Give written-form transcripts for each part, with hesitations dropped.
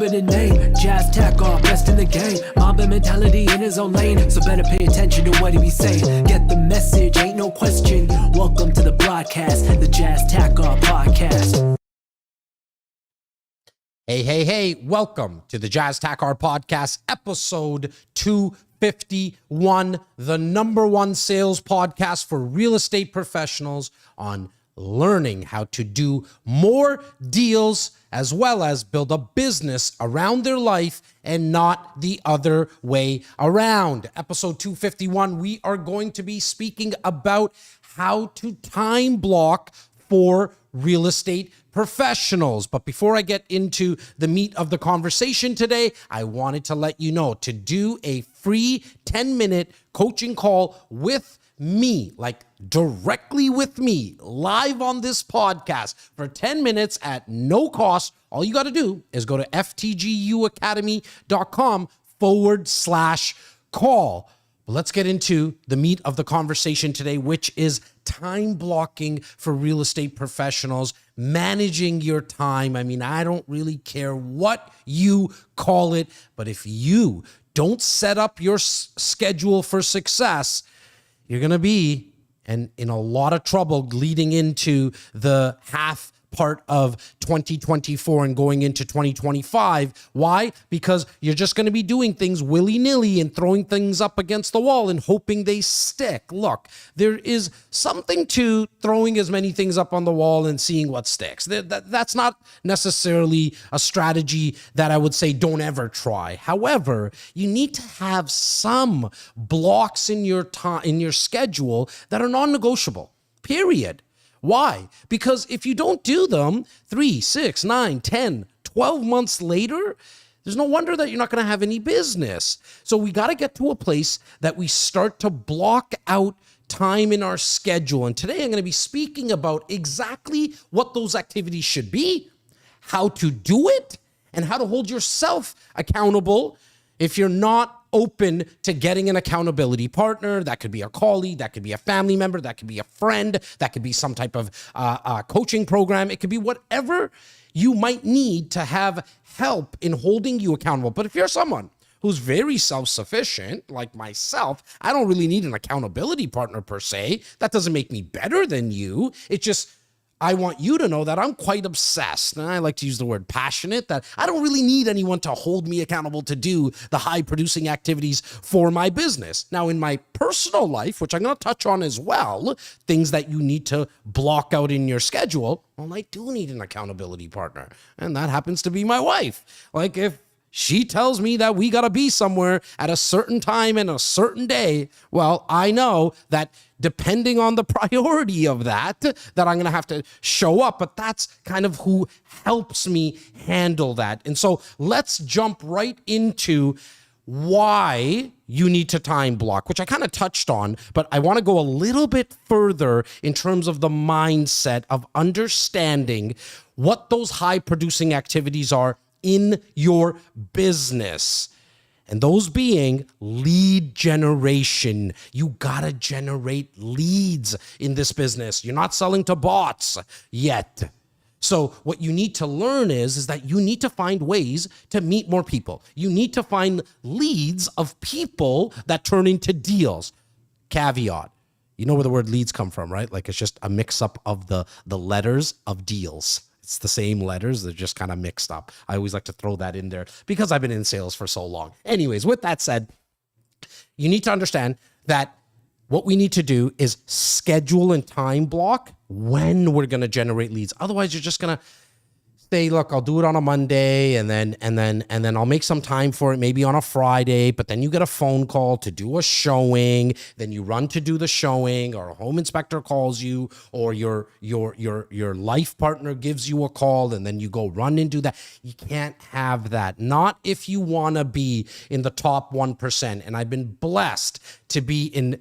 But in name, Jazz Tech are best in the game. Mamba mentality in his own lane, so better pay attention to what he be saying. Get the message, ain't no question. Welcome to the broadcast, the Jazz Tech podcast. Hey, welcome to the Jazz Tech podcast, episode 251, the number one sales podcast for real estate professionals on learning how to do more deals as well as build a business around their life and not the other way around. Episode 251, we are going to be speaking about how to time block for real estate professionals. But before I get into the meat of the conversation today, I wanted to let you know to do a free 10-minute coaching call with me, like directly with me, live on this podcast for 10 minutes at no cost. All you got to do is go to ftguacademy.com/call. Let's get into the meat of the conversation today, which is time blocking for real estate professionals, managing your time. I mean, I don't really care what you call it, but if you don't set up your schedule for success, you're going to be in a lot of trouble leading into the half part of 2024 and going into 2025. Why? Because you're just going to be doing things willy-nilly and throwing things up against the wall and hoping they stick. Look, there is something to throwing as many things up on the wall and seeing what sticks. That's not necessarily a strategy that I would say don't ever try. However, you need to have some blocks in your time, in your schedule that are non-negotiable, period. Why? Because if you don't do them 3, 6, 9, 10, 12 months later, there's no wonder that you're not going to have any business. So we got to get to a place that we start to block out time in our schedule. And today I'm going to be speaking about exactly what those activities should be, how to do it, and how to hold yourself accountable if you're not open to getting an accountability partner. That could be a colleague, that could be a family member, that could be a friend, that could be some type of coaching program. It could be whatever you might need to have help in holding you accountable. But if you're someone who's very self-sufficient, like myself, I don't really need an accountability partner per se. That doesn't make me better than you. It just, I want you to know that I'm quite obsessed, and I like to use the word passionate, that I don't really need anyone to hold me accountable to do the high-producing activities for my business. Now, in my personal life, which I'm going to touch on as well, things that you need to block out in your schedule, well, I do need an accountability partner, and that happens to be my wife. Like, if she tells me that we got to be somewhere at a certain time and a certain day, well, I know that depending on the priority of that I'm going to have to show up. But that's kind of who helps me handle that. And so let's jump right into why you need to time block, which I kind of touched on, but I want to go a little bit further in terms of the mindset of understanding what those high producing activities are in your business. And those being lead generation. You gotta generate leads in this business. You're not selling to bots yet. So what you need to learn is that you need to find ways to meet more people. You need to find leads of people that turn into deals. Caveat. You know where the word leads come from, right? Like, it's just a mix up of the letters of deals. It's the same letters, they're just kind of mixed up. I always like to throw that in there because I've been in sales for so long. Anyways, with that said, you need to understand that what we need to do is schedule and time block when we're going to generate leads. Otherwise, you're just going to say, look, I'll do it on a Monday and then I'll make some time for it maybe on a Friday, but then you get a phone call to do a showing, then you run to do the showing, or a home inspector calls you, or your life partner gives you a call, and then you go run and do that. You can't have that. Not if you want to be in the top 1%. And I've been blessed to be in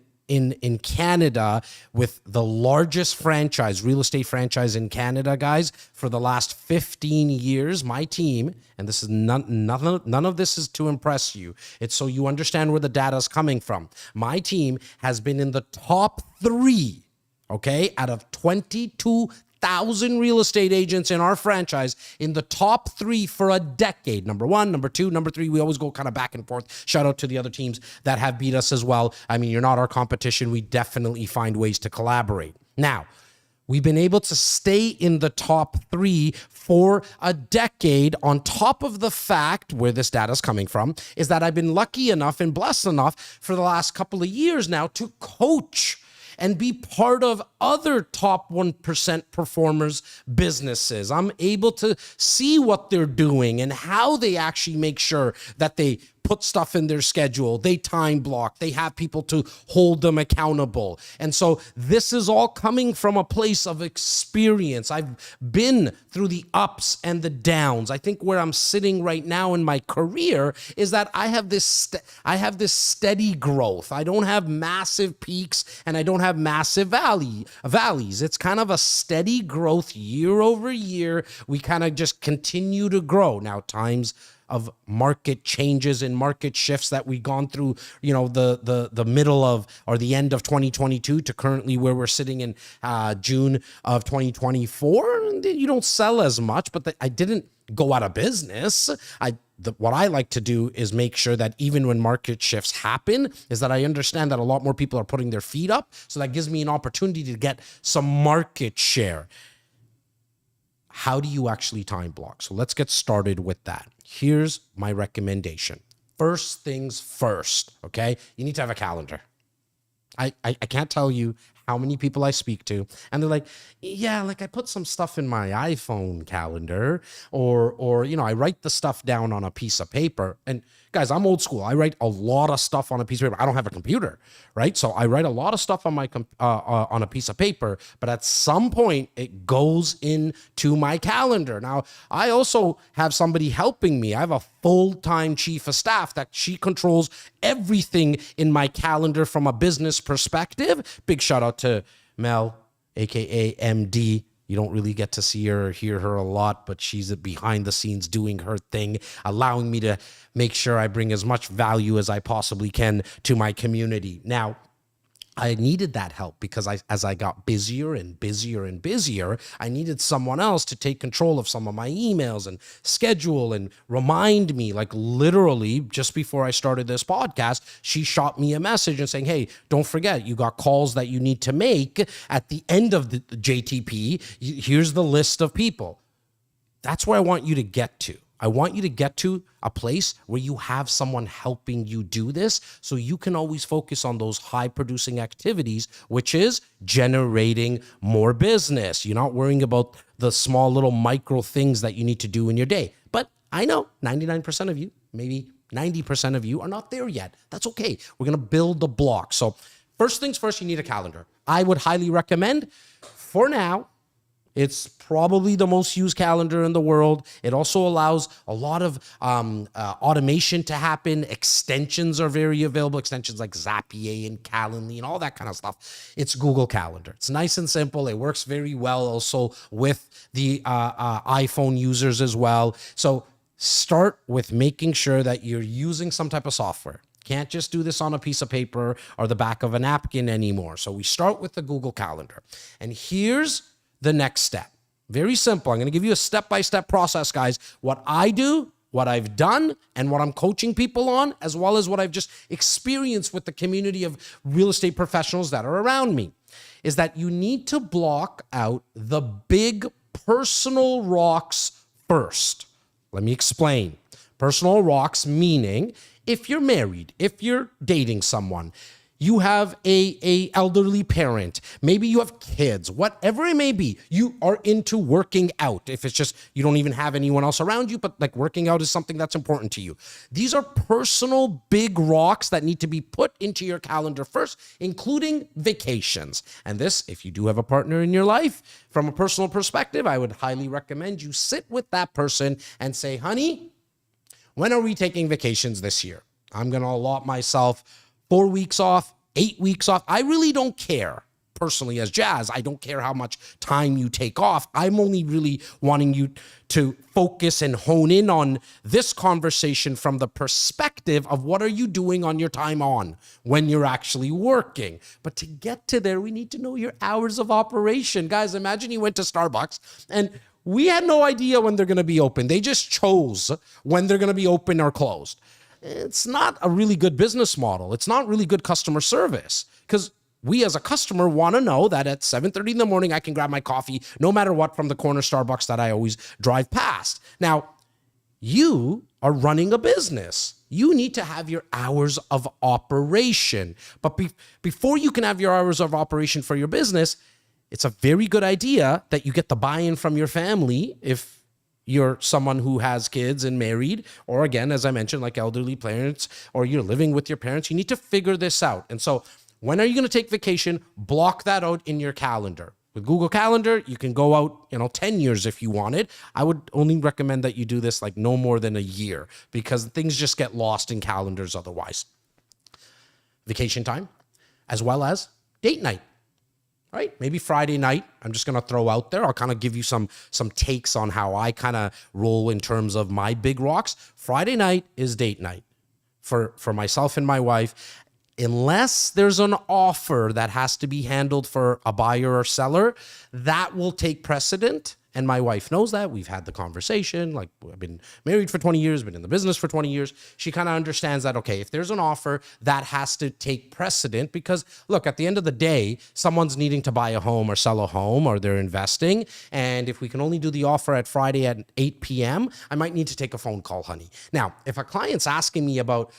Canada with the largest franchise, real estate franchise in Canada, guys, for the last 15 years. My team, and this is none of this is to impress you. It's so you understand where the data is coming from. My team has been in the top 3, okay, out of 22 1,000 real estate agents in our franchise in the top 3 for a decade. Number 1, number 2, number 3. We always go kind of back and forth. Shout out to the other teams that have beat us as well. I mean, you're not our competition. We definitely find ways to collaborate. Now, we've been able to stay in the top 3 for a decade, on top of the fact, where this data is coming from, is that I've been lucky enough and blessed enough for the last couple of years now to coach and be part of other top 1% performers' businesses. I'm able to see what they're doing and how they actually make sure that they put stuff in their schedule, they time block, they have people to hold them accountable. And so this is all coming from a place of experience. I've been through the ups and the downs. I think where I'm sitting right now in my career is that I have this steady growth. I don't have massive peaks and I don't have massive valleys. It's kind of a steady growth year over year. We kind of just continue to grow. Now, times of market changes and market shifts that we've gone through, the middle of or the end of 2022 to currently where we're sitting in June of 2024. You don't sell as much, but I didn't go out of business. What I like to do is make sure that even when market shifts happen, is that I understand that a lot more people are putting their feet up. So that gives me an opportunity to get some market share. How do you actually time block? So let's get started with that. Here's my recommendation. First things first, okay? You need to have a calendar. I can't tell you how many people I speak to, and they're like, yeah, like I put some stuff in my iPhone calendar, or I write the stuff down on a piece of paper. And guys, I'm old school. I write a lot of stuff on a piece of paper. I don't have a computer, right? So I write a lot of stuff on my on a piece of paper, but at some point it goes into my calendar. Now, I also have somebody helping me. I have a full-time chief of staff that she controls everything in my calendar from a business perspective. Big shout out to Mel, aka MD. You don't really get to see her or hear her a lot, but she's behind the scenes doing her thing, allowing me to make sure I bring as much value as I possibly can to my community. Now, I needed that help because as I got busier and busier and busier, I needed someone else to take control of some of my emails and schedule and remind me. Like literally just before I started this podcast, she shot me a message and saying, hey, don't forget, you got calls that you need to make at the end of the JTP. Here's the list of people. That's where I want you to get to. I want you to get to a place where you have someone helping you do this so you can always focus on those high producing activities, which is generating more business. You're not worrying about the small little micro things that you need to do in your day. But I know 99% of you, maybe 90% of you are not there yet. That's okay. We're going to build the block. So first things first, you need a calendar. I would highly recommend, for now, it's probably the most used calendar in the world. It also allows a lot of automation to happen. Extensions are very available. Extensions like Zapier and Calendly and all that kind of stuff. It's Google Calendar. It's nice and simple. It works very well also with the iPhone users as well. So start with making sure that you're using some type of software. Can't just do this on a piece of paper or the back of a napkin anymore. So we start with the Google Calendar. And here's the next step. Very simple. I'm going to give you a step-by-step process, guys. What I do, what I've done, and what I'm coaching people on, as well as what I've just experienced with the community of real estate professionals that are around me, is that you need to block out the big personal rocks first. Let me explain. Personal rocks meaning if you're married, if you're dating someone, you have a elderly parent, maybe you have kids, whatever it may be, you are into working out. If it's just you don't even have anyone else around you, but like working out is something that's important to you. These are personal big rocks that need to be put into your calendar first, including vacations. And this, if you do have a partner in your life, from a personal perspective, I would highly recommend you sit with that person and say, honey, when are we taking vacations this year? I'm going to allot myself 4 weeks off, 8 weeks off. I really don't care. personally as Jazz, I don't care how much time you take off. I'm only really wanting you to focus and hone in on this conversation from the perspective of what are you doing on your time on when you're actually working. But to get to there, we need to know your hours of operation. Guys, imagine you went to Starbucks and we had no idea when they're going to be open. They just chose when they're going to be open or closed. It's not a really good business model. It's not really good customer service, because we as a customer want to know that at 7:30 in the morning, I can grab my coffee no matter what from the corner Starbucks that I always drive past. Now, you are running a business. You need to have your hours of operation. But before you can have your hours of operation for your business, it's a very good idea that you get the buy-in from your family if you're someone who has kids and married, or again, as I mentioned, like elderly parents, or you're living with your parents. You need to figure this out. And so when are you going to take vacation? Block that out in your calendar. With Google Calendar, you can go out, 10 years if you wanted. I would only recommend that you do this like no more than a year, because things just get lost in calendars otherwise. Vacation time, as well as date night. Right? Maybe Friday night, I'm just going to throw out there. I'll kind of give you some takes on how I kind of roll in terms of my big rocks. Friday night is date night for myself and my wife. Unless there's an offer that has to be handled for a buyer or seller, that will take precedent. And my wife knows that. We've had the conversation. Like, I've been married for 20 years, been in the business for 20 years. She kind of understands that, okay, if there's an offer, that has to take precedent, because look, at the end of the day, someone's needing to buy a home or sell a home, or they're investing. And if we can only do the offer at Friday at 8 p.m., I might need to take a phone call, honey. Now, if a client's asking me about,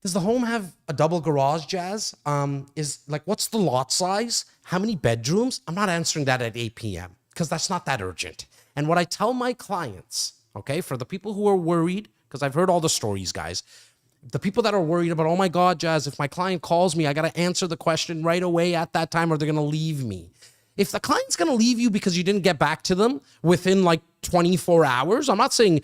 does the home have a double garage, Jazz? What's the lot size? How many bedrooms? I'm not answering that at 8 p.m. because that's not that urgent. And what I tell my clients, okay, for the people who are worried, because I've heard all the stories, guys, the people that are worried about, oh my God, Jazz, if my client calls me, I got to answer the question right away at that time, or they're going to leave me. If the client's going to leave you because you didn't get back to them within like 24 hours, I'm not saying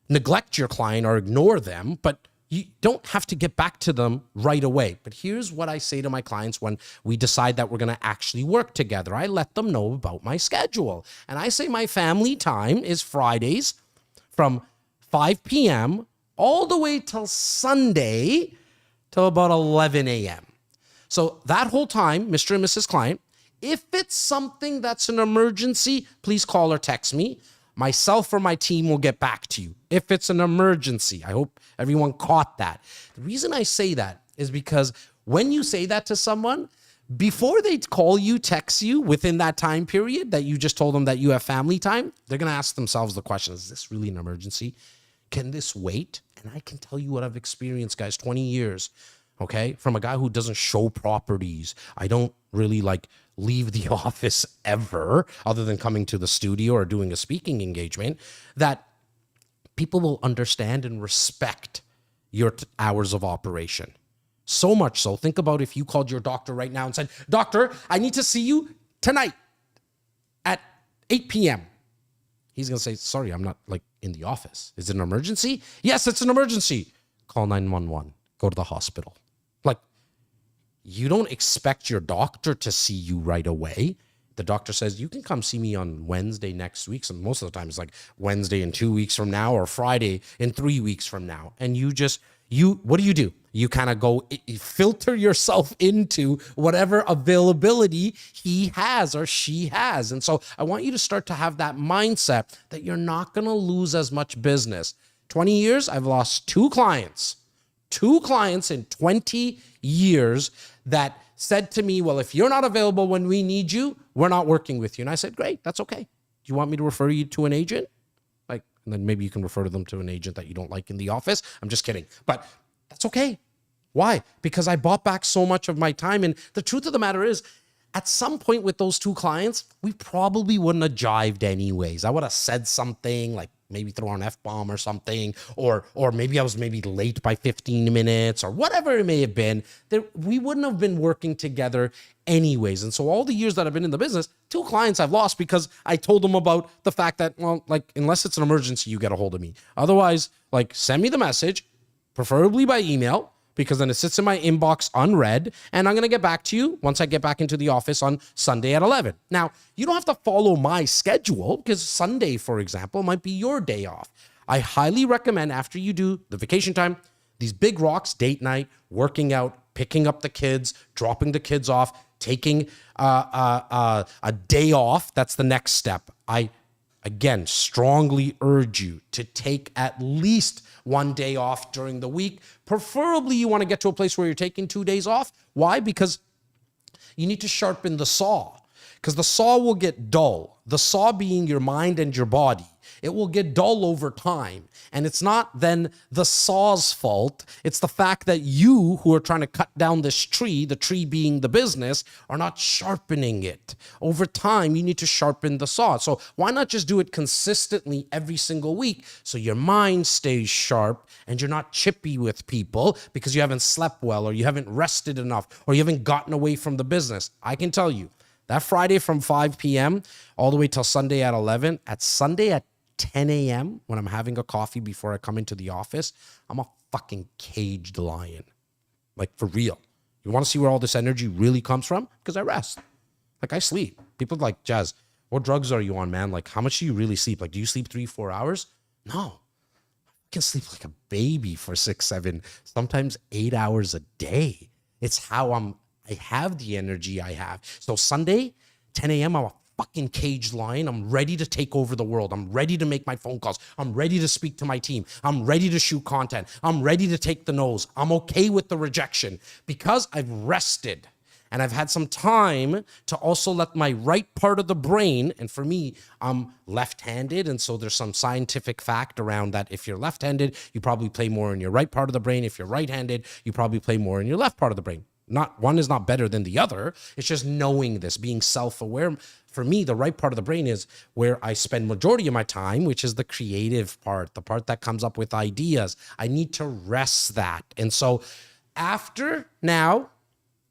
neglect your client or ignore them, but you don't have to get back to them right away. But here's what I say to my clients when we decide that we're going to actually work together. I let them know about my schedule. And I say my family time is Fridays from 5 p.m. all the way till Sunday till about 11 a.m. So that whole time, Mr. and Mrs. Client, if it's something that's an emergency, please call or text me. Myself or my team will get back to you if it's an emergency. I hope everyone caught that. The reason I say that is because when you say that to someone, before they call you, text you within that time period that you just told them that you have family time, they're going to ask themselves the question, is this really an emergency? Can this wait? And I can tell you what I've experienced, guys, 20 years, okay? From a guy who doesn't show properties. I don't really leave the office ever, other than coming to the studio or doing a speaking engagement, that people will understand and respect your hours of operation. So much so, think about if you called your doctor right now and said, doctor, I need to see you tonight at 8 p.m. He's going to say, sorry, I'm not in the office. Is it an emergency? Yes, it's an emergency. Call 911. Go to the hospital. You don't expect your doctor to see you right away. The doctor says, you can come see me on Wednesday next week. So most of the time it's Wednesday in 2 weeks from now, or Friday in 3 weeks from now. And what do? You kind of go filter yourself into whatever availability he has or she has. And so I want you to start to have that mindset that you're not going to lose as much business. 20 years, I've lost two clients in 20 years that said to me, well, if you're not available when we need you, we're not working with you. And I said, great, that's okay. Do you want me to refer you to an agent? And then maybe you can refer them to an agent that you don't like in the office. I'm just kidding. But that's okay. Why? Because I bought back so much of my time. And the truth of the matter is, at some point with those two clients, we probably wouldn't have jived anyways. I would have said something maybe throw an F-bomb or something, or maybe I was late by 15 minutes or whatever it may have been. We wouldn't have been working together anyways. And so all the years that I've been in the business, two clients I've lost because I told them about the fact that, unless it's an emergency, you get a hold of me. Otherwise, send me the message, preferably by email. because then it sits in my inbox unread, and I'm going to get back to you once I get back into the office on Sunday at 11. Now, you don't have to follow my schedule because Sunday, for example, might be your day off. I highly recommend after you do the vacation time, these big rocks, date night, working out, picking up the kids, dropping the kids off, taking a day off. That's the next step. I, again, strongly urge you to take at least one day off during the week. Preferably, you want to get to a place where you're taking 2 days off. Why? Because you need to sharpen the saw, because the saw will get dull. The saw being your mind and your body. It will get dull over time. And it's not then the saw's fault. It's the fact that you who are trying to cut down this tree, the tree being the business, are not sharpening it. Over time, you need to sharpen the saw. So why not just do it consistently every single week so your mind stays sharp and you're not chippy with people because you haven't slept well or you haven't rested enough or you haven't gotten away from the business. I can tell you, that Friday from 5 p.m. all the way till Sunday at 11, at Sunday at 10 a.m. when I'm having a coffee before I come into the office, I'm a fucking caged lion. Like, for real. You want to see where all this energy really comes from? Because I rest. Like, I sleep. People are like, Jazz, what drugs are you on, man? Like, how much do you really sleep? Like, do you sleep 3-4 hours? No. I can sleep like a baby for 6, 7, sometimes 8 hours a day. It's how I have the energy I have. So Sunday, 10 a.m., I'm a fucking caged lion. I'm ready to take over the world. I'm ready to make my phone calls. I'm ready to speak to my team. I'm ready to shoot content. I'm ready to take the no's. I'm okay with the rejection because I've rested and I've had some time to also let my right part of the brain, and for me, I'm left-handed, and so there's some scientific fact around that. If you're left-handed, you probably play more in your right part of the brain. If you're right-handed, you probably play more in your left part of the brain. Not one is not better than the other. It's just knowing this, being self-aware. For me, the right part of the brain is where I spend majority of my time, which is the creative part, the part that comes up with ideas. I need to rest that. And so after now,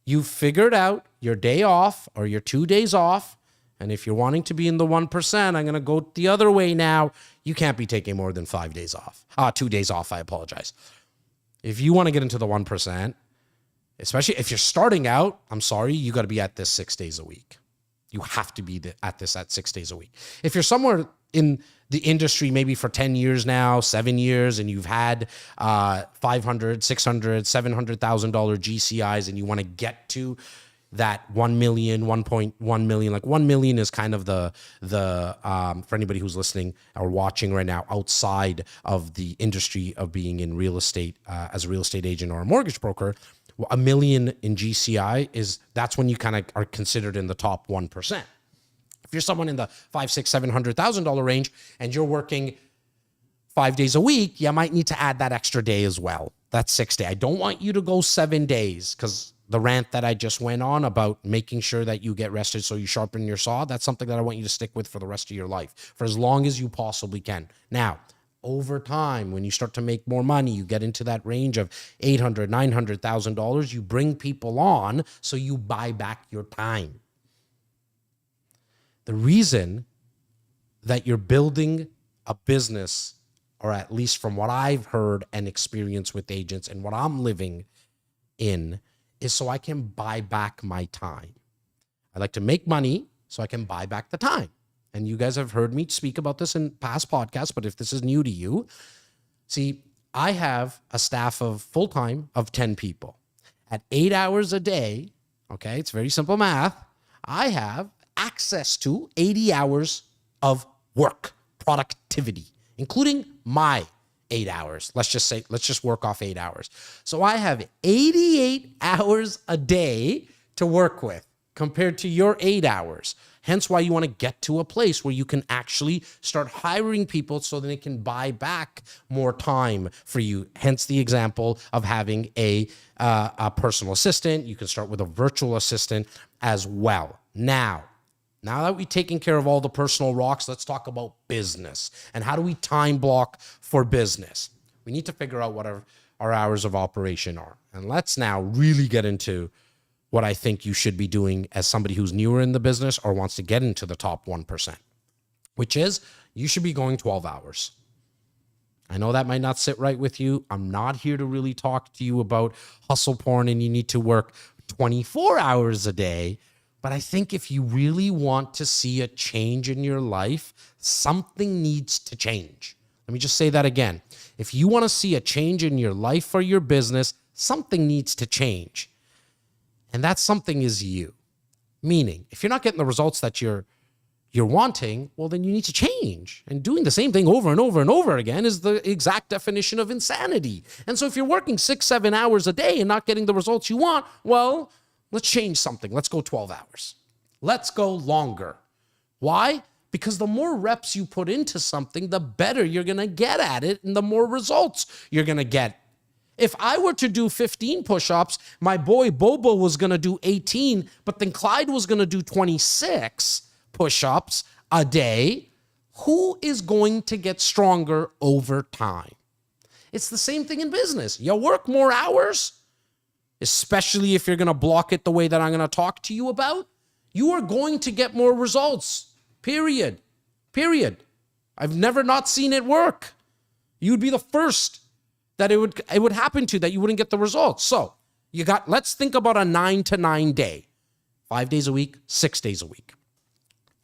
you've figured out your day off or your 2 days off. And if you're wanting to be in the 1%, I'm going to go the other way now. You can't be taking more than 5 days off. 2 days off, I apologize. If you want to get into the 1%, especially if you're starting out, I'm sorry, you got to be at this 6 days a week. You have to be at this at 6 days a week. If you're somewhere in the industry, maybe for 10 years now, 7 years, and you've had $500, $600, $700,000 GCIs, and you want to get to that 1 million, 1.1 million, like 1 million is kind of the for anybody who's listening or watching right now outside of the industry of being in real estate as a real estate agent or a mortgage broker. 1 million in GCI that's when you kind of are considered in the top 1%. If you're someone in the $500,000, $600,000, $700,000 range and you're working 5 days a week, you might need to add that extra day as well. That's 6 days. I don't want you to go 7 days because the rant that I just went on about making sure that you get rested so you sharpen your saw, that's something that I want you to stick with for the rest of your life, for as long as you possibly can. Now, over time, when you start to make more money, you get into that range of $800,000, $900,000, you bring people on, so you buy back your time. The reason that you're building a business, or at least from what I've heard and experienced with agents and what I'm living in, is so I can buy back my time. I like to make money so I can buy back the time. And you guys have heard me speak about this in past podcasts, but if this is new to you, see, I have a staff of full-time of 10 people. At 8 hours a day, okay, it's very simple math, I have access to 80 hours of work, productivity, including my 8 hours. Let's just work off 8 hours. So I have 88 hours a day to work with compared to your 8 hours. Hence why you want to get to a place where you can actually start hiring people so that they can buy back more time for you. Hence the example of having a personal assistant. You can start with a virtual assistant as well. Now that we've taken care of all the personal rocks, let's talk about business. And how do we time block for business? We need to figure out what our hours of operation are. And let's now really get into what I think you should be doing as somebody who's newer in the business or wants to get into the top 1%, which is you should be going 12 hours. I know that might not sit right with you. I'm not here to really talk to you about hustle porn and you need to work 24 hours a day. But I think if you really want to see a change in your life, something needs to change. Let me just say that again. If you want to see a change in your life or your business, something needs to change. And that something is you. Meaning, if you're not getting the results that you're wanting, well, then you need to change. And doing the same thing over and over and over again is the exact definition of insanity. And so if you're working 6-7 hours a day and not getting the results you want, well, let's change something. Let's go 12 hours. Let's go longer. Why? Because the more reps you put into something, the better you're going to get at it and the more results you're going to get. If I were to do 15 push-ups, my boy Bobo was going to do 18, but then Clyde was going to do 26 push-ups a day. Who is going to get stronger over time? It's the same thing in business. You work more hours, especially if you're going to block it the way that I'm going to talk to you about, you are going to get more results. Period. I've never not seen it work. You'd be the first that it would happen to, that you wouldn't get the results. So let's think about a 9 to 9 day, 5 days a week, 6 days a week.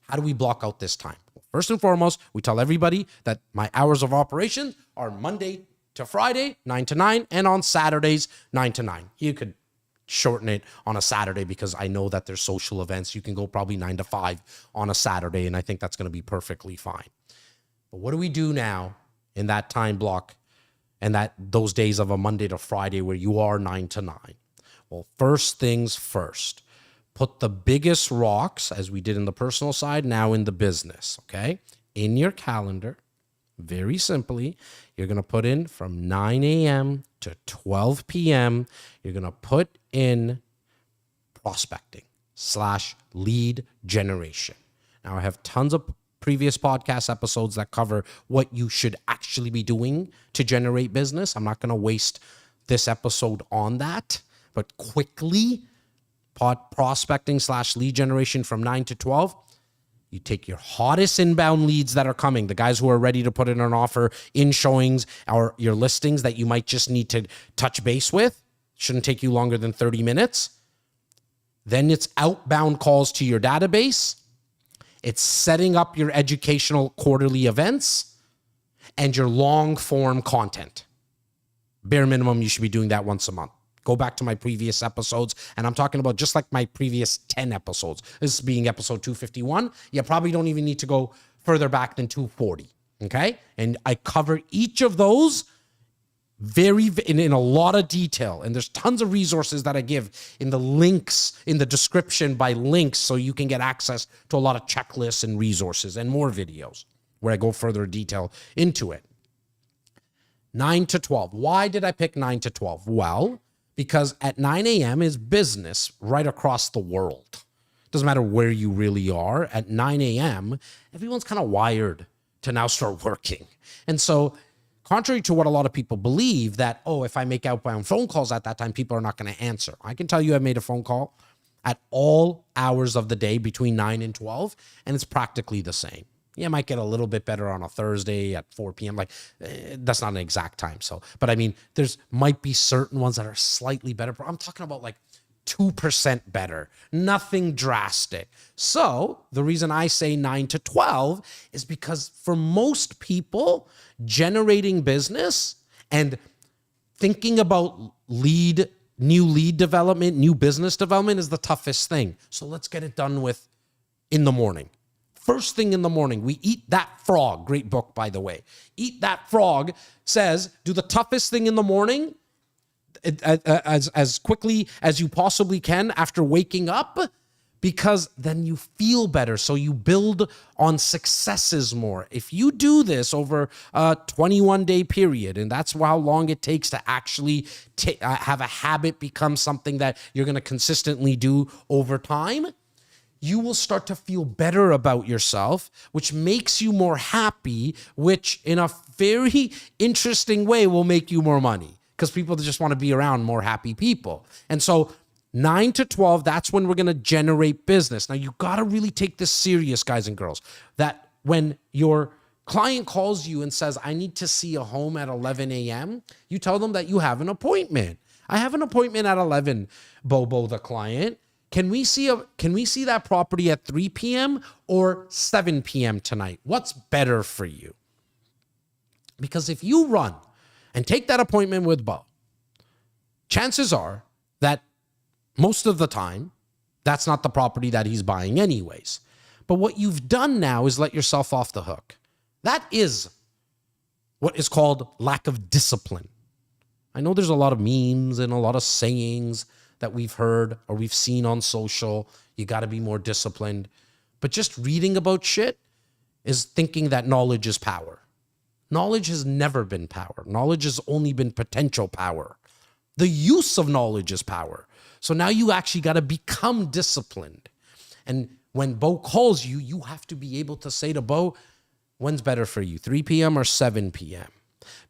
How do we block out this time? Well, first and foremost, we tell everybody that my hours of operation are Monday to Friday, 9 to 9, and on Saturdays, 9 to 9. You could shorten it on a Saturday because I know that there's social events. You can go probably 9 to 5 on a Saturday, and I think that's going to be perfectly fine. But what do we do now in that time block and those days of a Monday to Friday where you are 9 to 9? Well, first things first, put the biggest rocks, as we did in the personal side, now in the business, okay? In your calendar, very simply, you're going to put in from 9 a.m. to 12 p.m., you're going to put in prospecting / lead generation. Now, I have tons of previous podcast episodes that cover what you should actually be doing to generate business. I'm not going to waste this episode on that, but quickly, prospecting / lead generation from 9 to 12. You take your hottest inbound leads that are coming, the guys who are ready to put in an offer in showings or your listings that you might just need to touch base with. Shouldn't take you longer than 30 minutes. Then it's outbound calls to your database. It's setting up your educational quarterly events and your long form content. Bare minimum, you should be doing that once a month. Go back to my previous episodes, and I'm talking about just like my previous 10 episodes. This being episode 251. You probably don't even need to go further back than 240, okay? And I cover each of those in a lot of detail, and there's tons of resources that I give in the links, in the description by links, so you can get access to a lot of checklists and resources and more videos where I go further detail into it. 9 to 12. Why did I pick 9 to 12? Well, because at 9 a.m. is business right across the world. Doesn't matter where you really are. At 9 a.m., everyone's kind of wired to now start working. And so contrary to what a lot of people believe that, if I make outbound phone calls at that time, people are not going to answer. I can tell you I made a phone call at all hours of the day between 9 and 12, and it's practically the same. You might get a little bit better on a Thursday at 4 p.m. That's not an exact time. But I mean, there's might be certain ones that are slightly better. I'm talking about 2% better, nothing drastic. So the reason I say 9 to 12 is because for most people, generating business and thinking about new lead development, new business development is the toughest thing. So let's get it done with in the morning. First thing in the morning, we eat that frog. Great book, by the way. Eat That Frog says, do the toughest thing in the morning as quickly as you possibly can after waking up, because then you feel better. So you build on successes more. If you do this over a 21-day period, and that's how long it takes to actually have a habit become something that you're going to consistently do over time, you will start to feel better about yourself, which makes you more happy, which in a very interesting way will make you more money because people just want to be around more happy people. And so 9 to 12, that's when we're going to generate business. Now, you got to really take this serious, guys and girls, that when you're client calls you and says, I need to see a home at 11 a.m., you tell them that you have an appointment. I have an appointment at 11, Bobo, the client. Can we see that property at 3 p.m. or 7 p.m. tonight? What's better for you? Because if you run and take that appointment with Bo, chances are that most of the time, that's not the property that he's buying anyways. But what you've done now is let yourself off the hook. That is what is called lack of discipline. I know there's a lot of memes and a lot of sayings that we've heard or we've seen on social. You got to be more disciplined. But just reading about shit is thinking that knowledge is power. Knowledge has never been power. Knowledge has only been potential power. The use of knowledge is power. So now you actually got to become disciplined. And when Bo calls you, you have to be able to say to Bo, when's better for you, 3 p.m. or 7 p.m.?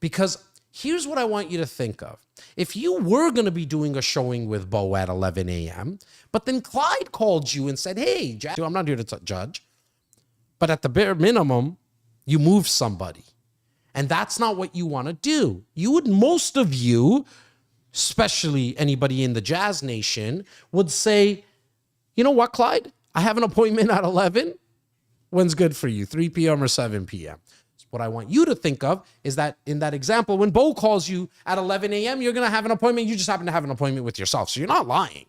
Because here's what I want you to think of. If you were going to be doing a showing with Bo at 11 a.m., but then Clyde called you and said, hey, Jack, I'm not here to judge, but at the bare minimum, you moved somebody. And that's not what you want to do. Most of you, especially anybody in the Jazz Nation, would say, you know what, Clyde? I have an appointment at 11. When's good for you, 3 p.m. or 7 p.m.? What I want you to think of is that in that example, when Bo calls you at 11 a.m., you're going to have an appointment. You just happen to have an appointment with yourself. So you're not lying.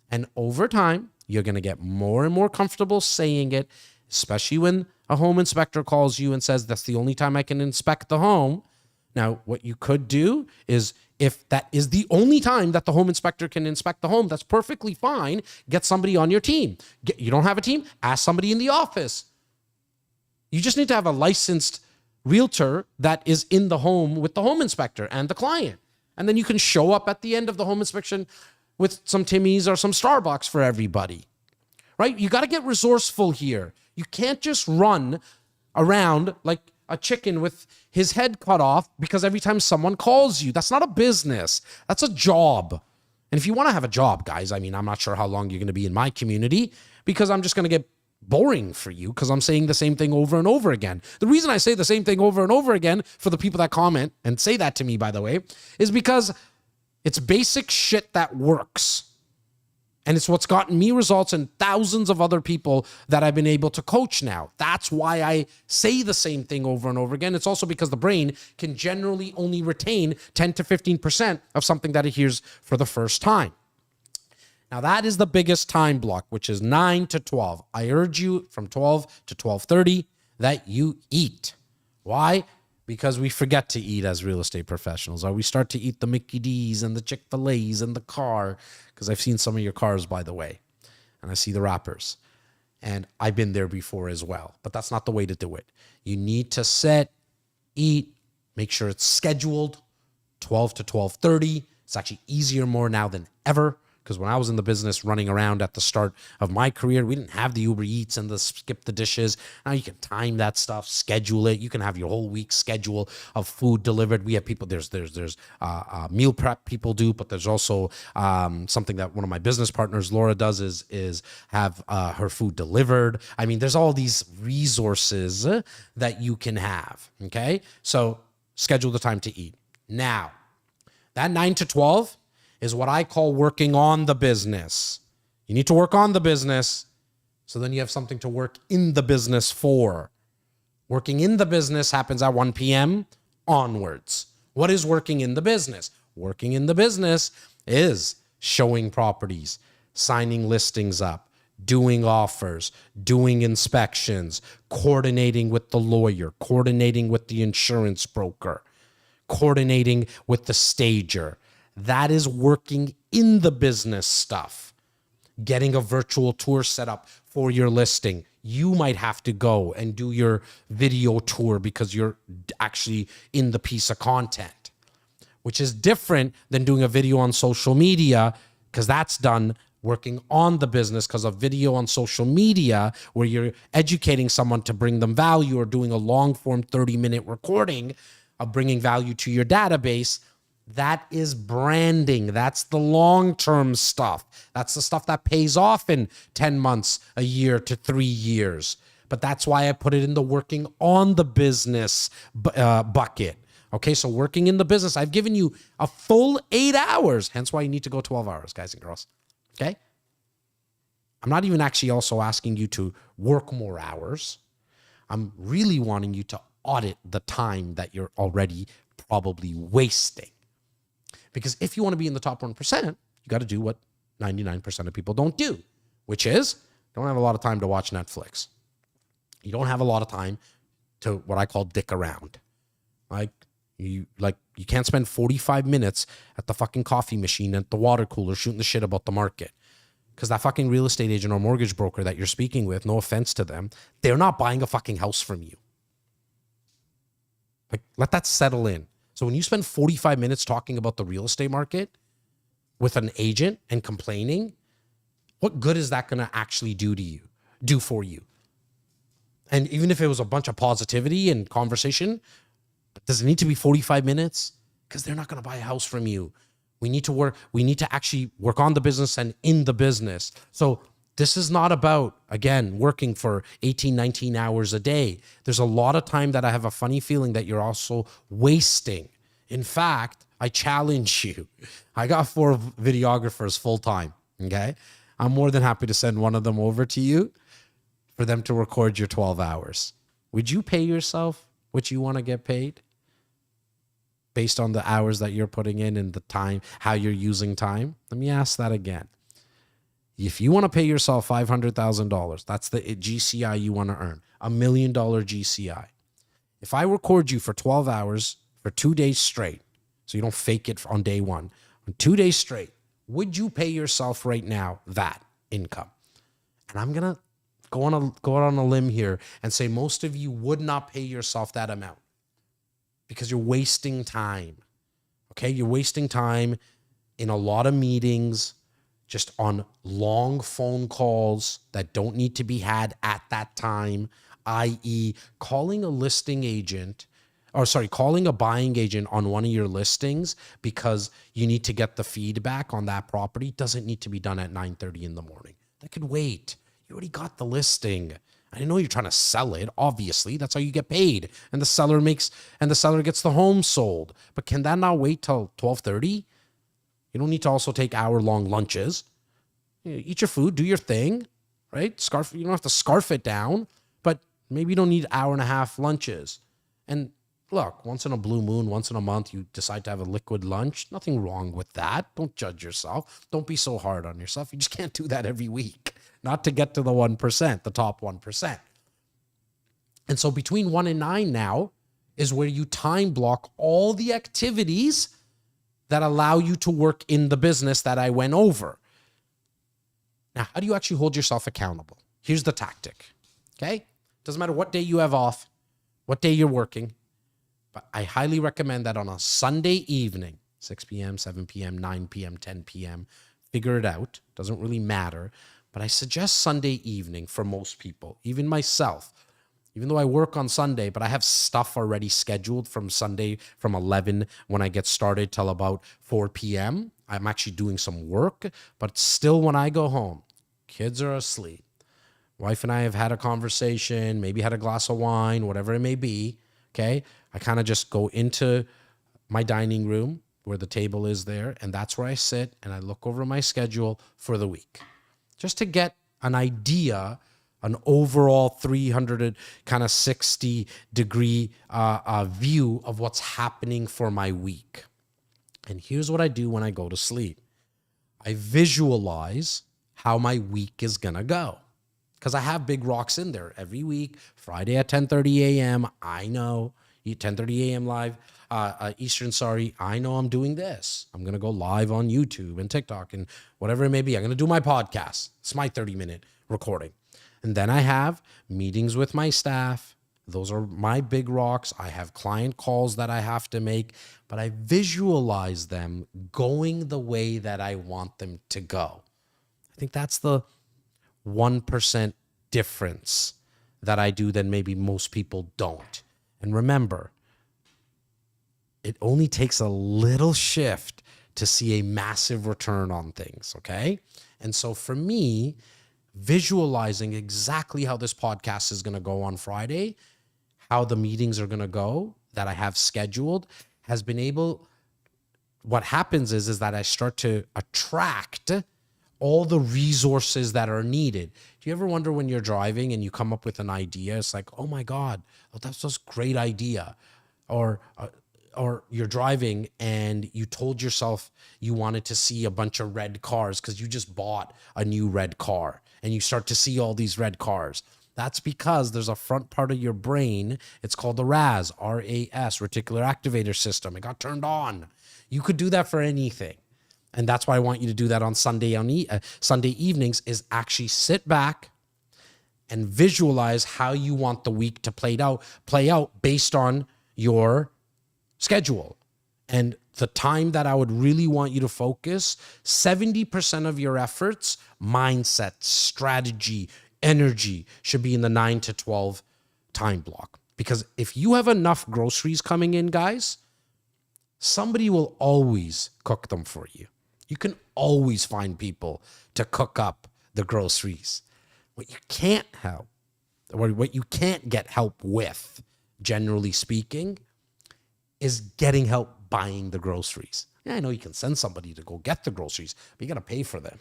And over time, you're going to get more and more comfortable saying it, especially when a home inspector calls you and says, that's the only time I can inspect the home. Now, what you could do is, if that is the only time that the home inspector can inspect the home, that's perfectly fine. Get somebody on your team. You don't have a team? Ask somebody in the office. You just need to have a licensed realtor that is in the home with the home inspector and the client. And then you can show up at the end of the home inspection with some Timmy's or some Starbucks for everybody, right? You got to get resourceful here. You can't just run around like a chicken with his head cut off because every time someone calls you. That's not a business. That's a job. And if you want to have a job, guys, I mean, I'm not sure how long you're going to be in my community because I'm just going to get boring for you because I'm saying the same thing over and over again. The reason I say the same thing over and over again for the people that comment and say that to me, by the way, is because it's basic shit that works. And it's what's gotten me results and thousands of other people that I've been able to coach now. That's why I say the same thing over and over again. It's also because the brain can generally only retain 10 to 15% of something that it hears for the first time. Now, that is the biggest time block, which is 9 to 12. I urge you from 12 to 12:30 that you eat. Why? Because we forget to eat as real estate professionals, or we start to eat the Mickey D's and the Chick-fil-A's and the car, because I've seen some of your cars, by the way, and I see the wrappers. And I've been there before as well, but that's not the way to do it. You need to set, eat, make sure it's scheduled, 12 to 12:30. It's actually easier more now than ever. Because when I was in the business running around at the start of my career, we didn't have the Uber Eats and the skip the dishes. Now you can time that stuff, schedule it. You can have your whole week schedule of food delivered. We have people, there's meal prep people do, but there's also something that one of my business partners, Laura, does is have her food delivered. I mean, there's all these resources that you can have, okay? So schedule the time to eat. Now, that 9 to 12 is what I call working on the business. You need to work on the business so then you have something to work in the business for. Working in the business happens at 1 p.m. onwards. What is working in the business? Working in the business is showing properties, signing listings up, doing offers, doing inspections, coordinating with the lawyer, coordinating with the insurance broker, coordinating with the stager. That is working in the business stuff. Getting a virtual tour set up for your listing. You might have to go and do your video tour because you're actually in the piece of content, which is different than doing a video on social media, because that's done working on the business, because a video on social media where you're educating someone to bring them value, or doing a long form 30-minute recording of bringing value to your database, that is branding. That's the long-term stuff. That's the stuff that pays off in 10 months, a year to 3 years. but that's why I put it in the working on the business bucket. Okay, so working in the business, I've given you a full 8 hours, hence why you need to go 12 hours, guys and girls. Okay? I'm not even actually also asking you to work more hours. I'm really wanting you to audit the time that you're already probably wasting. Because if you want to be in the top 1%, you got to do what 99% of people don't do, which is don't have a lot of time to watch Netflix. You don't have a lot of time to what I call dick around. You can't spend 45 minutes at the fucking coffee machine at the water cooler shooting the shit about the market. Because that fucking real estate agent or mortgage broker that you're speaking with, no offense to them, they're not buying a fucking house from you. Like, let that settle in. So when you spend 45 minutes talking about the real estate market with an agent and complaining, what good is that going to actually do for you? And even if it was a bunch of positivity and conversation, does it need to be 45 minutes? Because they're not going to buy a house from you. We need to actually work on the business and in the business. So this is not about, again, working for 18, 19 hours a day. There's a lot of time that I have a funny feeling that you're also wasting. In fact, I challenge you. I got 4 videographers full time, okay? I'm more than happy to send one of them over to you for them to record your 12 hours. Would you pay yourself what you want to get paid based on the hours that you're putting in and the time, how you're using time? Let me ask that again. If you want to pay yourself $500,000, that's the GCI you want to earn, $1 million GCI. If I record you for 12 hours for 2 days straight, so you don't fake it on day one, on 2 days straight, would you pay yourself right now that income? And I'm going to go on a limb here and say most of you would not pay yourself that amount because you're wasting time. Okay? You're wasting time in a lot of meetings, just on long phone calls that don't need to be had at that time, i.e. calling a buying agent on one of your listings because you need to get the feedback on that property doesn't need to be done at 9:30 in the morning. That could wait. You already got the listing. I know you're trying to sell it. Obviously, that's how you get paid. And the seller gets the home sold. But can that not wait till 12:30? You don't need to also take hour-long lunches. Eat your food, do your thing, right? You don't have to scarf it down, but maybe you don't need hour-and-a-half lunches. And look, once in a blue moon, once in a month, you decide to have a liquid lunch. Nothing wrong with that. Don't judge yourself. Don't be so hard on yourself. You just can't do that every week. Not to get to the 1%, the top 1%. And so between 1 and 9 now is where you time block all the activities that allow you to work in the business that I went over. Now, how do you actually hold yourself accountable? Here's the tactic, okay? Doesn't matter what day you have off, what day you're working, but I highly recommend that on a Sunday evening, 6 p.m., 7 p.m., 9 p.m., 10 p.m., figure it out. Doesn't really matter. But I suggest Sunday evening for most people, even myself. Even though I work on Sunday, but I have stuff already scheduled from Sunday from 11 when I get started till about 4 p.m. I'm actually doing some work, but still when I go home, kids are asleep. Wife and I have had a conversation, maybe had a glass of wine, whatever it may be, okay? I kind of just go into my dining room where the table is there, and that's where I sit and I look over my schedule for the week. Just to get an idea, an overall 360 degree view of what's happening for my week. And here's what I do when I go to sleep. I visualize how my week is going to go. Because I have big rocks in there every week. Friday at 10:30 a.m., I know. 10:30 a.m. live, Eastern, sorry. I know I'm doing this. I'm going to go live on YouTube and TikTok and whatever it may be. I'm going to do my podcast. It's my 30-minute recording. And then I have meetings with my staff. Those are my big rocks. I have client calls that I have to make, but I visualize them going the way that I want them to go. I think that's the 1% difference that I do that maybe most people don't. And remember, it only takes a little shift to see a massive return on things, okay? And so for me, visualizing exactly how this podcast is going to go on Friday, how the meetings are going to go that I have scheduled, has been able, what happens is that I start to attract all the resources that are needed. Do you ever wonder when you're driving and you come up with an idea, it's like, oh my God, that's just a great idea. Or you're driving and you told yourself you wanted to see a bunch of red cars because you just bought a new red car and you start to see all these red cars. That's because there's a front part of your brain. It's called the RAS, R-A-S, reticular activator system. It got turned on. You could do that for anything. And that's why I want you to do that on Sunday evenings, is actually sit back and visualize how you want the week to play out based on your schedule. And the time that I would really want you to focus, 70% of your efforts, mindset, strategy, energy should be in the 9 to 12 time block. Because if you have enough groceries coming in, guys, somebody will always cook them for you. You can always find people to cook up the groceries. What you can't help, or what you can't get help with, generally speaking, is getting help buying the groceries. Yeah, I know you can send somebody to go get the groceries, but you got to pay for them.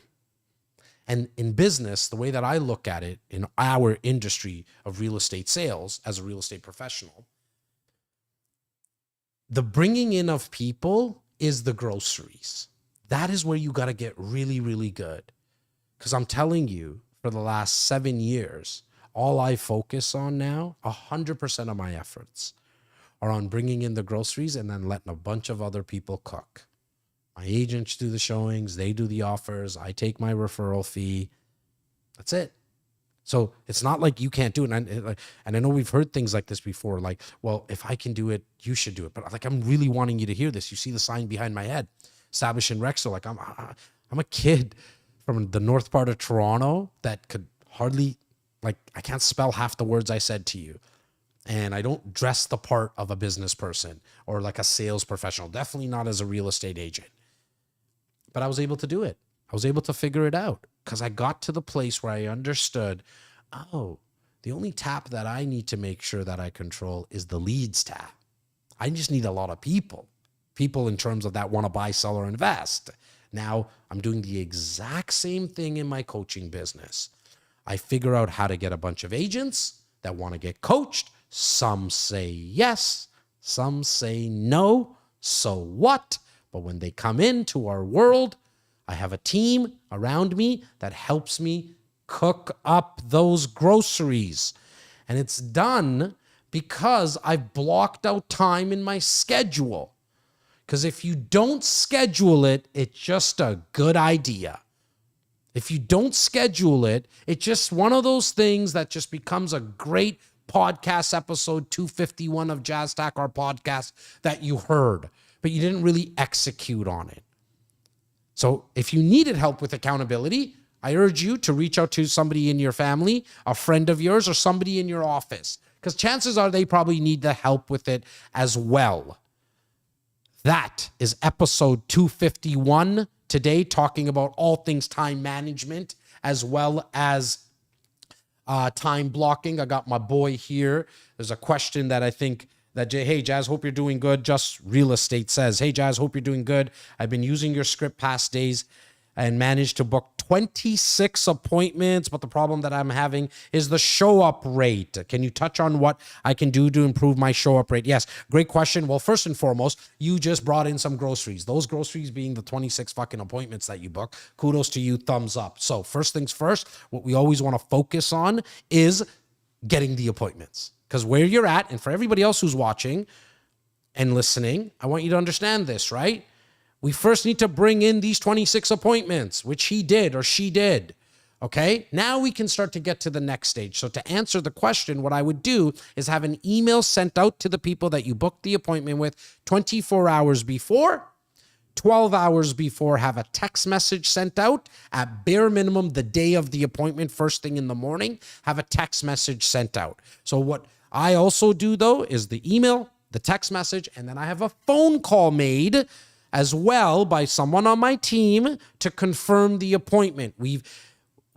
And in business, the way that I look at it in our industry of real estate sales as a real estate professional, the bringing in of people is the groceries. That is where you got to get really, really good. Because I'm telling you, for the last 7 years, all I focus on now, 100% of my efforts are on bringing in the groceries and then letting a bunch of other people cook. My agents do the showings, they do the offers, I take my referral fee. That's it. So it's not like you can't do it. And I know we've heard things like this before, like, well, if I can do it, you should do it. But like, I'm really wanting you to hear this. You see the sign behind my head, Stablish and Rexel. Like, I'm a kid from the north part of Toronto that could hardly, like, I can't spell half the words I said to you. And I don't dress the part of a business person or like a sales professional, definitely not as a real estate agent. But I was able to do it. I was able to figure it out because I got to the place where I understood, oh, the only tab that I need to make sure that I control is the leads tab. I just need a lot of people in terms of that want to buy, sell, or invest. Now I'm doing the exact same thing in my coaching business. I figure out how to get a bunch of agents that want to get coached. Some say yes, some say no. So what? But when they come into our world, I have a team around me that helps me cook up those groceries. And it's done because I've blocked out time in my schedule. Because if you don't schedule it, it's just a good idea. If you don't schedule it, it's just one of those things that just becomes a great podcast episode 251 of Jazz Tack, our podcast that you heard, but you didn't really execute on it. So if you needed help with accountability, I urge you to reach out to somebody in your family, a friend of yours, or somebody in your office, because chances are they probably need the help with it as well. That is episode 251 today, talking about all things time management as well as time blocking. I got my boy here. There's a question that I think that, hey, Jazz, hope you're doing good. Just Real Estate says, hey, Jazz, hope you're doing good. I've been using your script past days and managed to book 26 appointments, but the problem that I'm having is the show up rate. Can you touch on what I can do to improve my show up rate? Yes, great question. Well, first and foremost, you just brought in some groceries. Those groceries being the 26 fucking appointments that you book. Kudos to you, thumbs up. So first things first, what we always want to focus on is getting the appointments. Because where you're at, and for everybody else who's watching and listening, I want you to understand this, right? We first need to bring in these 26 appointments, which he did or she did. Okay, now we can start to get to the next stage. So to answer the question, what I would do is have an email sent out to the people that you booked the appointment with 24 hours before, 12 hours before, have a text message sent out at bare minimum the day of the appointment, first thing in the morning, have a text message sent out. So what I also do though is the email, the text message, and then I have a phone call made as well by someone on my team to confirm the appointment.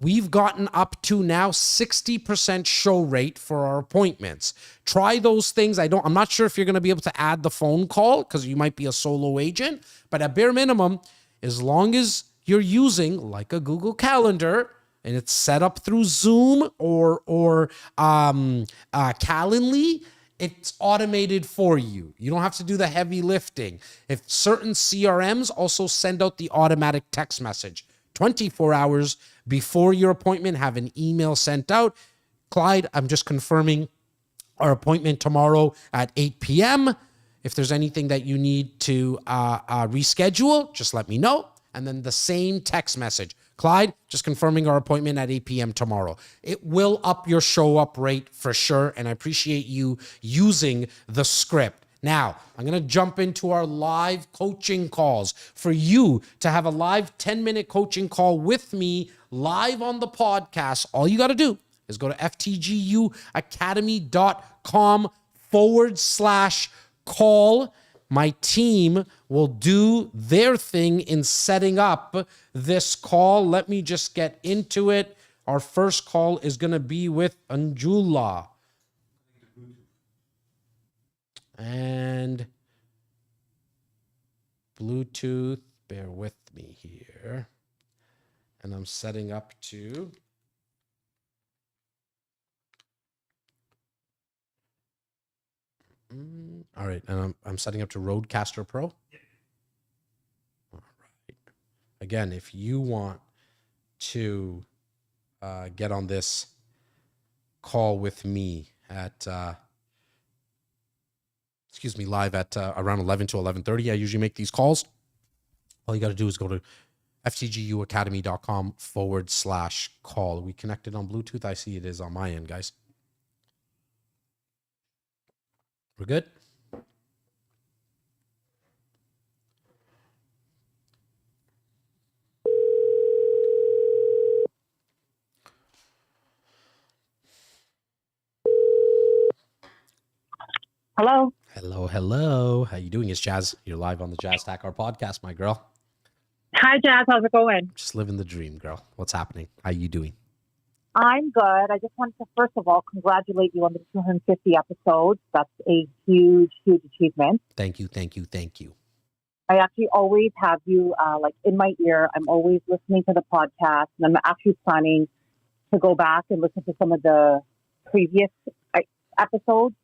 we've gotten up to now 60% show rate for our appointments. Try those things. I'm not sure if you're going to be able to add the phone call because you might be a solo agent, but at bare minimum, as long as you're using like a Google Calendar and it's set up through Zoom or Calendly, it's automated for you. You don't have to do the heavy lifting. If certain CRMs also send out the automatic text message 24 hours before your appointment, have an email sent out. Clyde, I'm just confirming our appointment tomorrow at 8 p.m. If there's anything that you need to reschedule, just let me know. And then the same text message. Clyde, just confirming our appointment at 8 p.m. tomorrow. It will up your show up rate for sure. And I appreciate you using the script. Now, I'm going to jump into our live coaching calls. For you to have a live 10-minute coaching call with me live on the podcast, all you got to do is go to ftguacademy.com/call. My team will do their thing in setting up this call. Let me just get into it. Our first call is going to be with Anjula. And Bluetooth, bear with me here. And I'm setting up to all right, and I'm setting up to Rodecaster Pro. All right. Again, if you want to get on this call with me at live at around 11 to 11:30. I usually make these calls. All you got to do is go to ftguacademy.com/call. Are we connected on Bluetooth? I see it is on my end, guys. We're good? Hello. Hello. How you doing? It's Jazz. You're live on the Jazz Tack, our podcast, my girl. Hi, Jazz. How's it going? Just living the dream, girl. What's happening? How you doing? I'm good. I just wanted to, first of all, congratulate you on the 250 episodes. That's a huge, huge achievement. Thank you. I actually always have you in my ear. I'm always listening to the podcast, and I'm actually planning to go back and listen to some of the previous episodes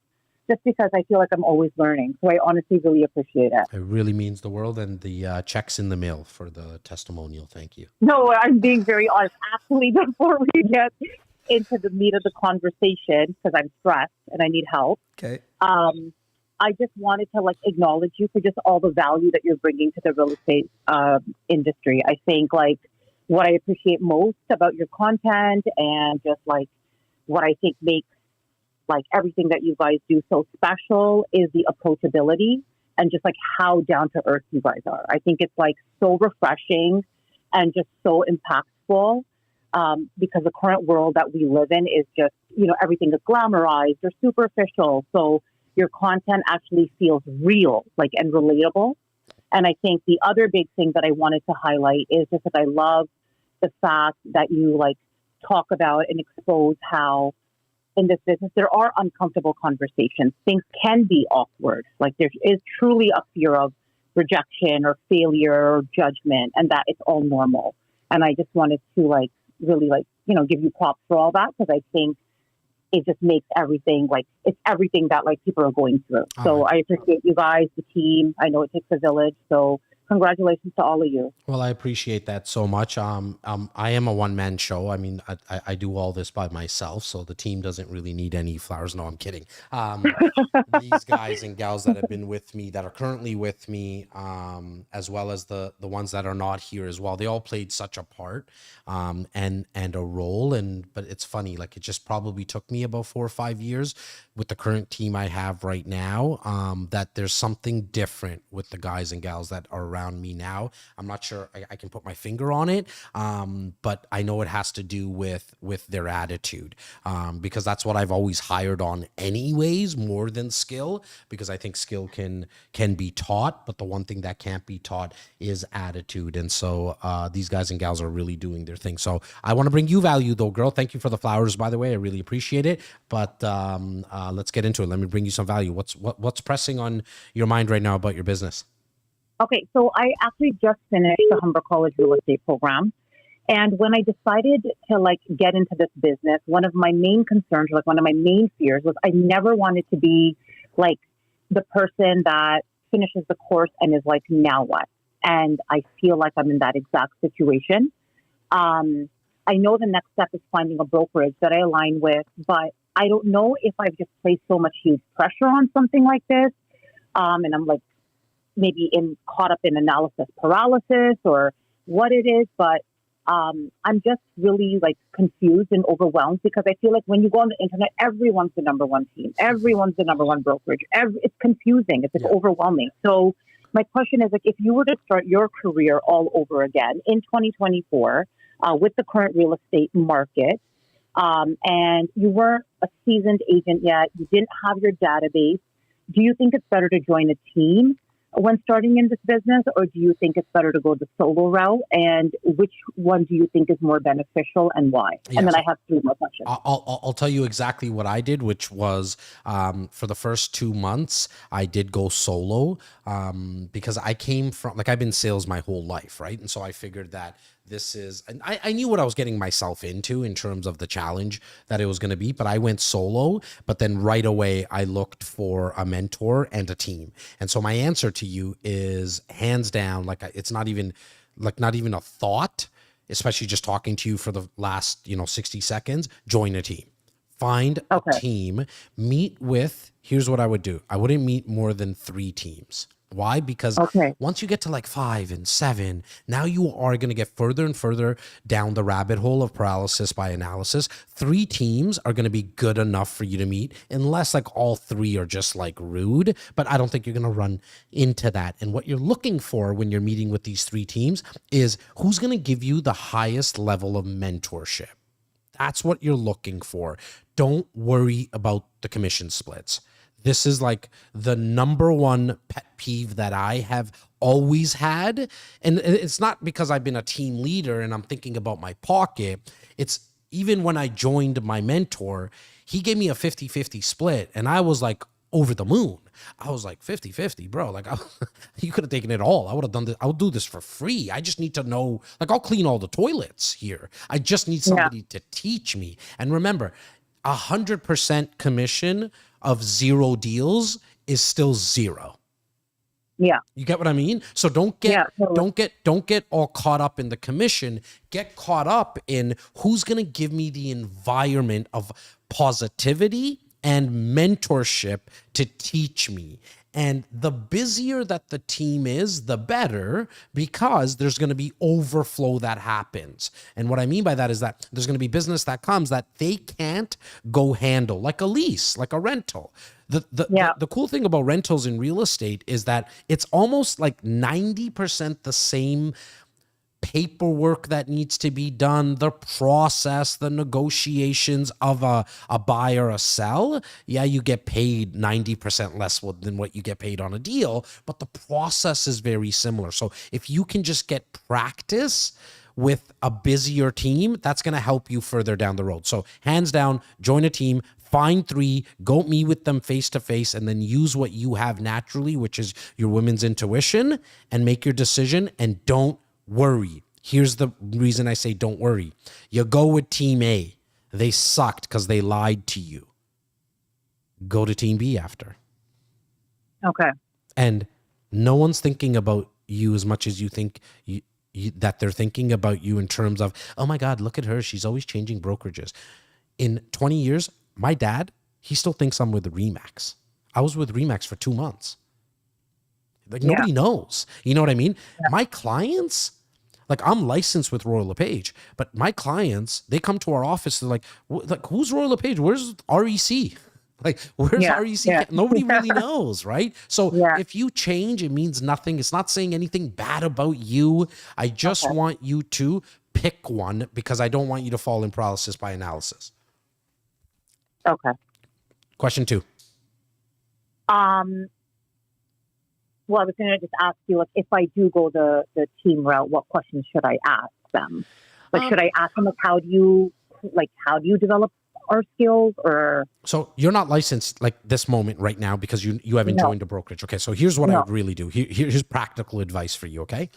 just because I feel like I'm always learning. So I honestly really appreciate it. It really means the world, and the check's in the mail for the testimonial. Thank you. No, I'm being very honest. Actually, before we get into the meat of the conversation, because I'm stressed and I need help. Okay. I just wanted to acknowledge you for just all the value that you're bringing to the real estate industry. I think what I appreciate most about your content and just what I think makes everything that you guys do so special is the approachability and just how down to earth you guys are. I think it's so refreshing and just so impactful because the current world that we live in is just, everything is glamorized or superficial. So your content actually feels real, and relatable. And I think the other big thing that I wanted to highlight is just that I love the fact that you talk about and expose how in this business there are uncomfortable conversations. Things can be awkward. There is truly a fear of rejection or failure or judgment, and that it's all normal. And I just wanted to really give you props for all that because I think it just makes everything it's everything that people are going through. So I appreciate you guys, the team. I know it takes a village. So congratulations to all of you. Well, I appreciate that so much. I am a one-man show. I mean, I do all this by myself, so the team doesn't really need any flowers. No, I'm kidding. These guys and gals that have been with me, that are currently with me, as well as the ones that are not here as well, they all played such a part and a role. But it's funny, it just probably took me about 4 or 5 years with the current team I have right now, that there's something different with the guys and gals that are around me now. I'm not sure I can put my finger on it, but I know it has to do with their attitude, because that's what I've always hired on anyways, more than skill, because I think skill can be taught, but the one thing that can't be taught is attitude. And so these guys and gals are really doing their thing. So I want to bring you value though, girl. Thank you for the flowers, by the way. I really appreciate it. But let's get into it. Let me bring you some value. What's pressing on your mind right now about your business? Okay, so I actually just finished the Humber College real estate program. And when I decided to get into this business, one of my main concerns, one of my main fears was I never wanted to be the person that finishes the course and is like, now what? And I feel like I'm in that exact situation. I know the next step is finding a brokerage that I align with, but I don't know if I've just placed so much huge pressure on something like this. And I'm maybe caught up in analysis paralysis or what it is, but I'm just really confused and overwhelmed because I feel like when you go on the internet, everyone's the number one team. Everyone's the number one brokerage. It's confusing. It's overwhelming. So my question is if you were to start your career all over again in 2024 with the current real estate market, and you weren't a seasoned agent yet, you didn't have your database, do you think it's better to join a team when starting in this business, or do you think it's better to go the solo route? And which one do you think is more beneficial and why? And then I have 3 more questions. I'll tell you exactly what I did, which was for the first 2 months, I did go solo because I came from, I've been sales my whole life, right? And so I figured that and I knew what I was getting myself into in terms of the challenge that it was going to be, but I went solo, but then right away I looked for a mentor and a team. And so my answer to you is hands down, it's not even a thought, especially just talking to you for the last, 60 seconds, join a team. Find a team, here's what I would do. I wouldn't meet more than 3 teams. Why? Because once you get to 5 and 7, now you are going to get further and further down the rabbit hole of paralysis by analysis. 3 teams are going to be good enough for you to meet, unless all 3 are just rude. But I don't think you're going to run into that. And what you're looking for when you're meeting with these 3 teams is who's going to give you the highest level of mentorship. That's what you're looking for. Don't worry about the commission splits. This is the number one pet peeve that I have always had. And it's not because I've been a team leader and I'm thinking about my pocket. It's even when I joined my mentor, he gave me a 50-50 split and I was over the moon. I was 50-50, bro. You could have taken it all. I would have done this. I would do this for free. I just need to know, I'll clean all the toilets here. I just need somebody to teach me. And remember, 100% commission of 0 deals is still 0. Yeah. You get what I mean? So don't get all caught up in the commission. Get caught up in who's going to give me the environment of positivity and mentorship to teach me. And the busier that the team is, the better, because there's going to be overflow that happens. And what I mean by that is that there's going to be business that comes that they can't go handle, like a lease, like a rental. The cool thing about rentals in real estate is that it's almost 90% the same paperwork that needs to be done, the process, the negotiations of a buy or a sell. Yeah, you get paid 90% less than what you get paid on a deal, but the process is very similar. So if you can just get practice with a busier team, that's going to help you further down the road. So hands down, join a team. Find 3, go meet with them face to face, and then use what you have naturally, which is your women's intuition, and make your decision. And don't worry. Here's the reason I say don't worry. You go with team A. They sucked because they lied to you. Go to team B after. Okay. And no one's thinking about you as much as you think that they're thinking about you in terms of, oh my God, look at her. She's always changing brokerages. In 20 years, my dad, he still thinks I'm with Remax. I was with Remax for 2 months. Nobody knows. You know what I mean? Yeah. My clients, I'm licensed with Royal LePage, but my clients, they come to our office. They're like, who's Royal LePage? Where's REC? Like, where's Yeah, REC? yeah. Nobody really knows, right? So Yeah. if you change, it means nothing. It's not saying anything bad about you. I just Okay. want you to pick one because I don't want you to fall in paralysis by analysis. Okay. Question 2. Well, I was going to just ask you, like, if I do go the team route, what questions should I ask them? Like, should I ask them, like, how do you develop our skills, or? So you're not licensed like this moment right now because you haven't No. joined a brokerage. Okay, so here's what I No. would really do. Here's practical advice for you, okay?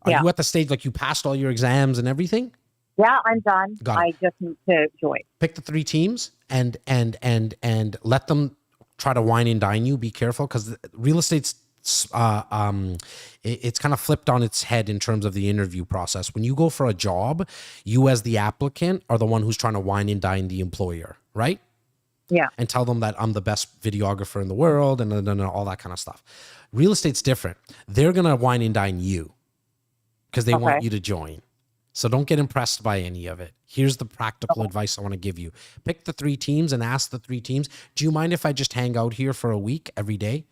Are Yeah. you at the stage like you passed all your exams and everything? Yeah, I'm done. Got it. I just need to join. Pick the 3 teams and let them try to wine and dine you. Be careful because real estate's it's kind of flipped on its head in terms of the interview process. When you go for a job, you as the applicant are the one who's trying to wine and dine the employer, right? Yeah. And tell them that I'm the best videographer in the world and all that kind of stuff. Real estate's different. They're going to wine and dine you because they want you to join. So don't get impressed by any of it. Here's the practical advice I want to give you. Pick the 3 teams and ask the 3 teams, do you mind if I just hang out here for a week every day?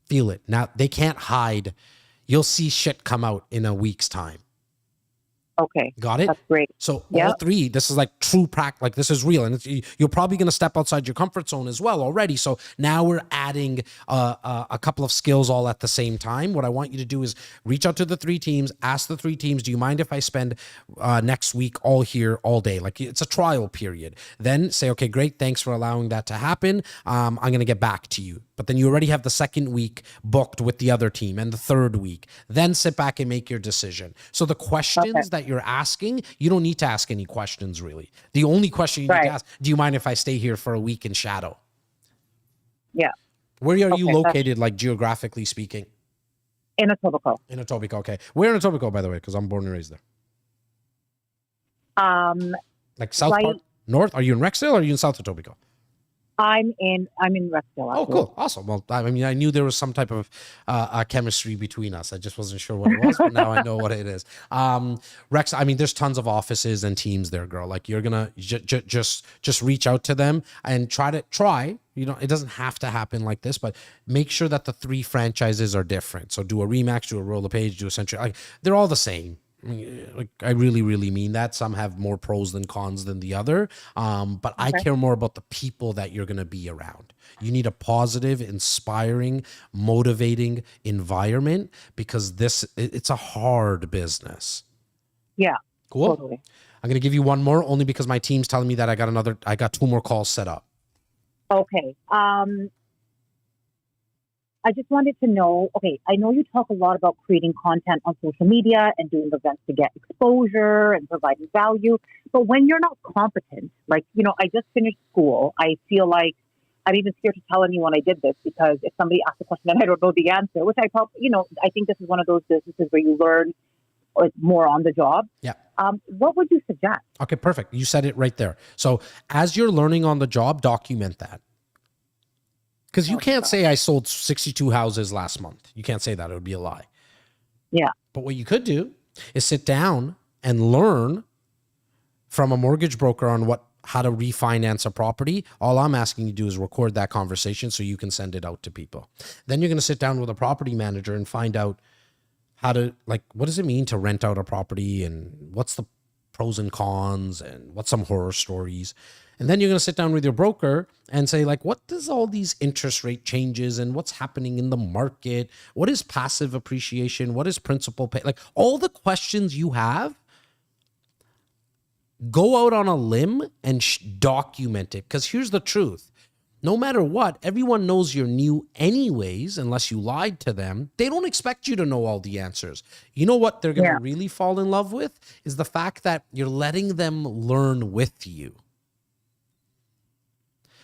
Feel it. Now, they can't hide. You'll see shit come out in a week's time. Okay. Got it? That's great. So all 3, this is like true practice, like this is real. And you're probably going to step outside your comfort zone as well already. So now we're adding a couple of skills all at the same time. What I want you to do is reach out to the 3 teams, ask the 3 teams, do you mind if I spend next week all here all day? Like it's a trial period. Then say, okay, great. Thanks for allowing that to happen. I'm going to get back to you. But then you already have the 2nd week booked with the other team and the 3rd week. Then sit back and make your decision. So the questions that you're asking, you don't need to ask any questions really. The only question you need to ask, do you mind if I stay here for a week in shadow? Yeah. Where are you located, like geographically speaking? In Etobicoke. In Etobicoke, okay. Where in Etobicoke, by the way? Because I'm born and raised there. Like south part, north? Are you in Rexdale or are you in South Etobicoke? I'm in Rexdale. Oh, cool. Awesome. Well, I mean, I knew there was some type of chemistry between us. I just wasn't sure what it was, but now I know what it is. Rex, I mean, there's tons of offices and teams there, girl. Like you're going to just reach out to them and try. You know, it doesn't have to happen like this, but make sure that the 3 franchises are different. So do a Remax, do a Roll Page, do a Century. Like, they're all the same. I mean, like I really, really mean that. Some have more pros than cons than the other. But I care more about the people that you're going to be around. You need a positive, inspiring, motivating environment because it's a hard business. Yeah. Cool. Totally. I'm going to give you one more only because my team's telling me that I got 2 more calls set up. Okay. I just wanted to know, okay, I know you talk a lot about creating content on social media and doing events to get exposure and providing value. But when you're not competent, like, you know, I just finished school. I feel like I'm even scared to tell anyone I did this because if somebody asks a question and I don't know the answer, which I probably, you know, I think this is one of those businesses where you learn more on the job. Yeah. What would you suggest? Okay, perfect. You said it right there. So as you're learning on the job, document that. Because you can't say I sold 62 houses last month. You can't say that. It would be a lie. Yeah. But what you could do is sit down and learn from a mortgage broker on how to refinance a property. All I'm asking you to do is record that conversation so you can send it out to people. Then you're going to sit down with a property manager and find out how to, like, what does it mean to rent out a property and what's the pros and cons and what's some horror stories. And then you're going to sit down with your broker and say, like, what does all these interest rate changes and what's happening in the market? What is passive appreciation? What is principal pay? Like all the questions you have, go out on a limb and document it. Because here's the truth. No matter what, everyone knows you're new anyways, unless you lied to them. They don't expect you to know all the answers. You know what they're going to really fall in love with is the fact that you're letting them learn with you.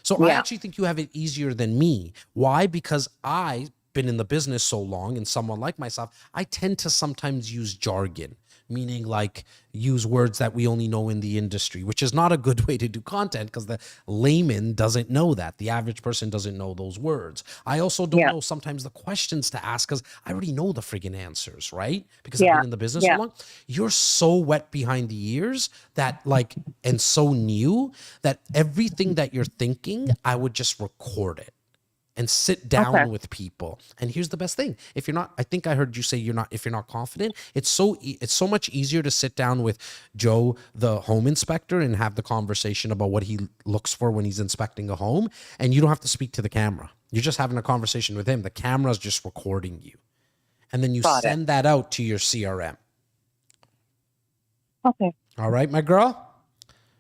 So I actually think you have it easier than me. Why? Because I've been in the business so long and someone like myself, I tend to sometimes use jargon. meaning like use words that we only know in the industry, which is not a good way to do content because the layman doesn't know that. The average person doesn't know those words. I also don't know sometimes the questions to ask because I already know the friggin' answers, right? Because I've been in the business so long. You're so wet behind the ears that like, and so new that everything that you're thinking, I would just record it and sit down with people. And here's the best thing. If you're not, I think I heard you say if you're not confident, it's so much easier to sit down with Joe, the home inspector, and have the conversation about what he looks for when he's inspecting a home. And you don't have to speak to the camera. You're just having a conversation with him. The camera's just recording you. And then you send that out to your CRM. Okay. All right, my girl?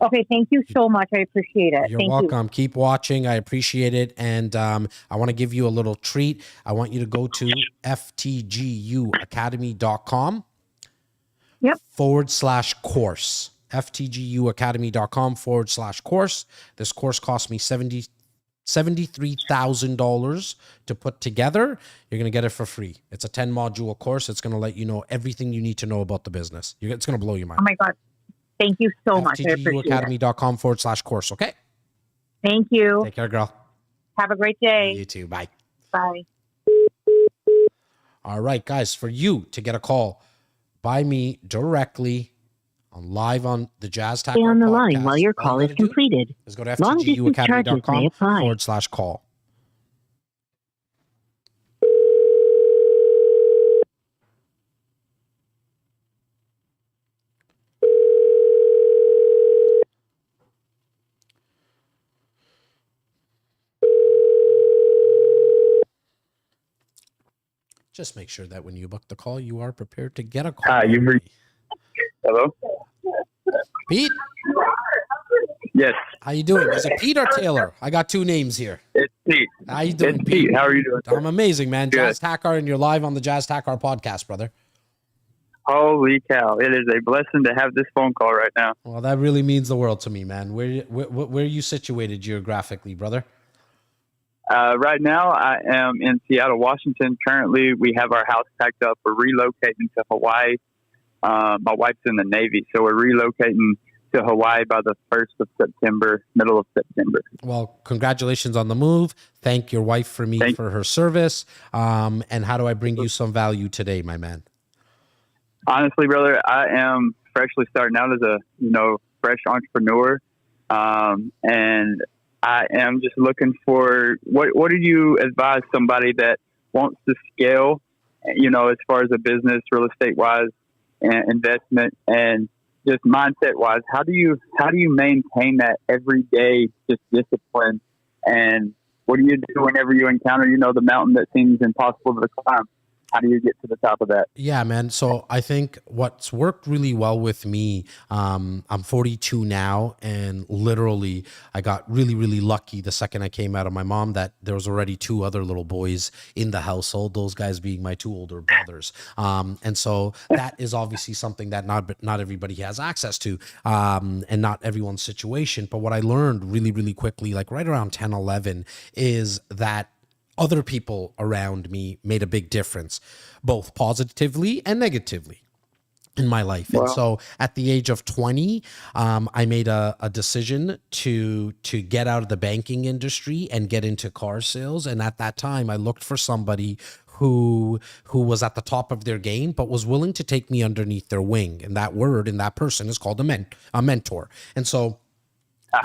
Okay, thank you so much. I appreciate it. You're welcome. Keep watching. I appreciate it. And I want to give you a little treat. I want you to go to ftguacademy.com /course. ftguacademy.com /course. This course cost me $73,000 to put together. You're going to get it for free. It's a 10-module course. It's going to let you know everything you need to know about the business. It's going to blow your mind. Oh my God. Thank you so much. I appreciate it. ftguacademy.com /course. Okay. Thank you. Take care, girl. Have a great day. You too. Bye. Bye. All right, guys, for you to get a call by me directly live on the Jazz Tackle Stay on the podcast, line while your call is completed. Is go to Long-distance charges may apply. ftguacademy.com /call. Just make sure that when you book the call, you are prepared to get a call. Hello? Pete? Yes. How you doing? Is it Pete or Taylor? I got two names here. It's Pete. How you doing, It's Pete. How are you doing? I'm amazing, man. Good. Jazz Tackar, and you're live on the Jazz Tackar podcast, brother. Holy cow. It is a blessing to have this phone call right now. Well, that really means the world to me, man. Where are you situated geographically, brother? Right now, I am in Seattle, Washington. Currently, we have our house packed up. We're relocating to Hawaii. My wife's in the Navy, so we're relocating to Hawaii by the 1st of September, middle of September. Well, congratulations on the move. Thank your wife for me for her service. And how do I bring you some value today, my man? Honestly, brother, I am freshly starting out as a fresh entrepreneur, and I am just looking for what do you advise somebody that wants to scale, as far as a business, real estate wise, and investment, and just mindset wise. How do you maintain that everyday just discipline? And what do you do whenever you encounter the mountain that seems impossible to climb? How do you get to the top of that? Yeah, man. So I think what's worked really well with me, I'm 42 now, and literally I got really, really lucky the second I came out of my mom that there was already two other little boys in the household, those guys being my two older brothers. And so that is obviously something that not everybody has access to, and not everyone's situation. But what I learned really, really quickly, like right around 10, 11, is that other people around me made a big difference, both positively and negatively in my life. Wow. And so at the age of 20, I made a decision to get out of the banking industry and get into car sales. And at that time, I looked for somebody who was at the top of their game, but was willing to take me underneath their wing. And that word and that person is called a mentor. And so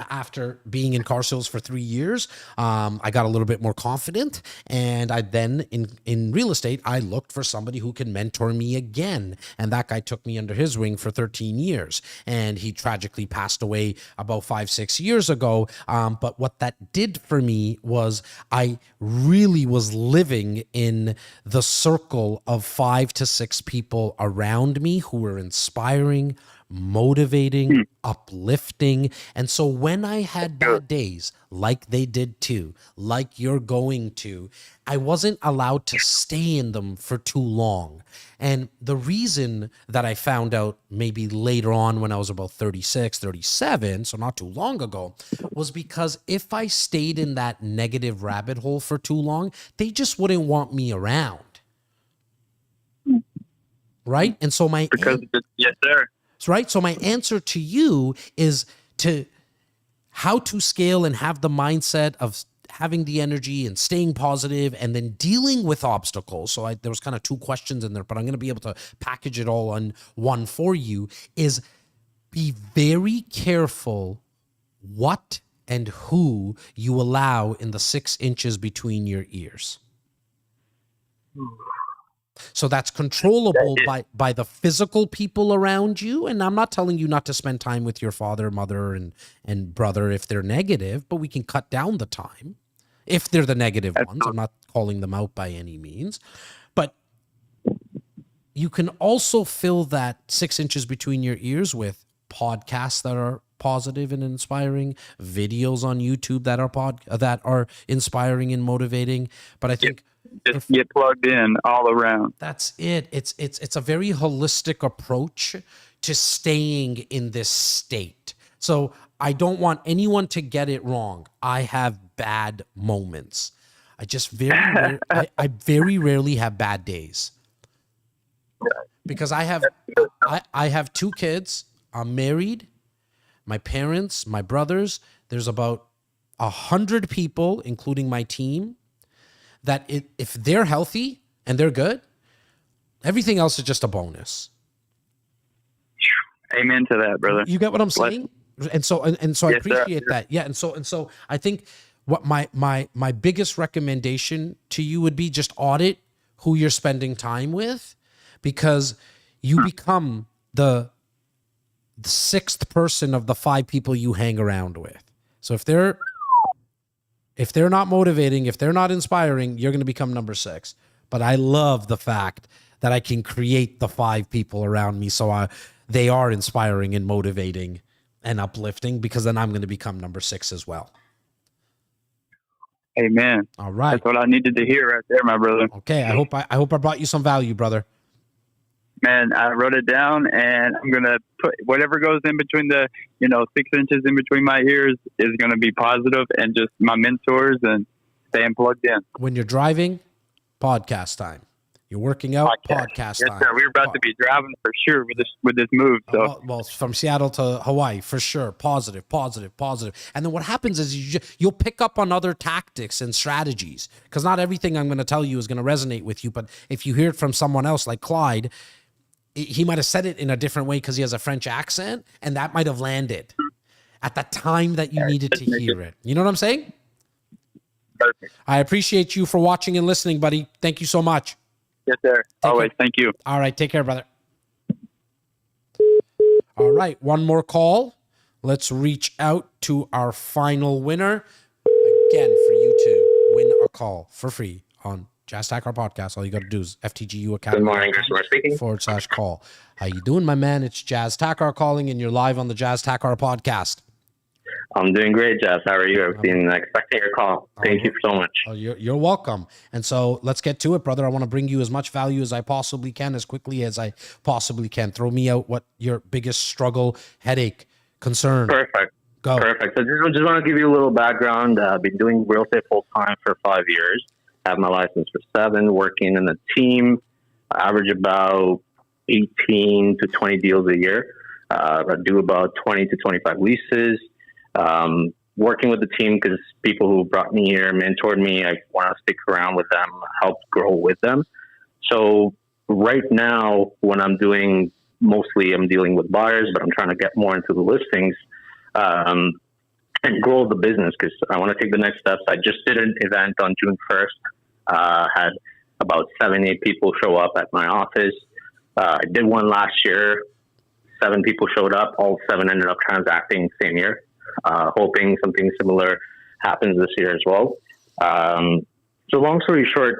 after being in car sales for 3 years, I got a little bit more confident, and I then in real estate, I looked for somebody who can mentor me again. And that guy took me under his wing for 13 years, and he tragically passed away about 5-6 years ago. But what that did for me was I really was living in the circle of 5 to 6 people around me who were inspiring, motivating, uplifting. And so when I had bad days, like they did too, like you're going to, I wasn't allowed to stay in them for too long. And the reason that I found out maybe later on when I was about 36, 37, so not too long ago, was because if I stayed in that negative rabbit hole for too long, they just wouldn't want me around. right? And so yes, sir. right. So my answer to you is how to scale and have the mindset of having the energy and staying positive and then dealing with obstacles. So there was kind of two questions in there, but I'm going to be able to package it all on one for you, is be very careful what and who you allow in the 6 inches between your ears. So that's controllable by the physical people around you. And I'm not telling you not to spend time with your father, mother, and brother if they're negative, but we can cut down the time if they're the negative ones. I'm not calling them out by any means. But you can also fill that 6 inches between your ears with podcasts that are positive and inspiring, videos on YouTube that are inspiring and motivating. But I think just get plugged in all around. That's it. It's a very holistic approach to staying in this state. So I don't want anyone to get it wrong. I have bad moments. I just I very rarely have bad days, because I have 2 kids. I'm married. My parents, my brothers. There's about 100 people, including my team, that if they're healthy and they're good, everything else is just a bonus. Amen to that, brother. You get what I'm saying? And so I appreciate that. Yeah. And so I think what my biggest recommendation to you would be just audit who you're spending time with, because you become the 6th person of the 5 people you hang around with. So if they're not motivating, if they're not inspiring, you're going to become number 6. But I love the fact that I can create the 5 people around me so they are inspiring and motivating and uplifting, because then I'm going to become number 6 as well. Amen. All right. That's what I needed to hear right there, my brother. Okay. I hope I brought you some value, brother. Man, I wrote it down, and I'm going to put whatever goes in between the, 6 inches in between my ears is going to be positive, and just my mentors and staying plugged in. When you're driving, podcast time. You're working out, podcast time. Yes, sir. We're about to be driving for sure with this move. So, well, from Seattle to Hawaii, for sure. Positive. And then what happens is you'll pick up on other tactics and strategies, because not everything I'm going to tell you is going to resonate with you. But if you hear it from someone else like Clyde, he might have said it in a different way because he has a French accent, and that might have landed at the time that you needed to hear it. You know what I'm saying? Perfect. I appreciate you for watching and listening, buddy. Thank you so much. Yes, sir. Always. Thank you. All right. Take care, brother. All right. One more call. Let's reach out to our final winner. Again, for you to win a call for free on Jazz Tackler Podcast. All you got to do is FTGU account. Good morning, Chris speaking. /call. How you doing, my man? It's Jazz Tackler calling, and you're live on the Jazz Tackler Podcast. I'm doing great, Jazz. How are you? I've been expecting your call. Thank you so much. Oh, you're welcome. And so let's get to it, brother. I want to bring you as much value as I possibly can, as quickly as I possibly can. Throw me out what your biggest struggle, headache, concern. Perfect. Go. Perfect. So just want to give you a little background. I've been doing real estate full time for 5 years. I have my license for 7, working in a team. I average about 18 to 20 deals a year. I do about 20 to 25 leases. Working with the team because people who brought me here, mentored me, I want to stick around with them, help grow with them. So right now, when I'm doing, mostly I'm dealing with buyers, but I'm trying to get more into the listings and grow the business because I want to take the next steps. I just did an event on June 1st, had about 7-8 people show up at my office. I did one last year. 7 people showed up. All 7 ended up transacting same year. Hoping something similar happens this year as well. So long story short,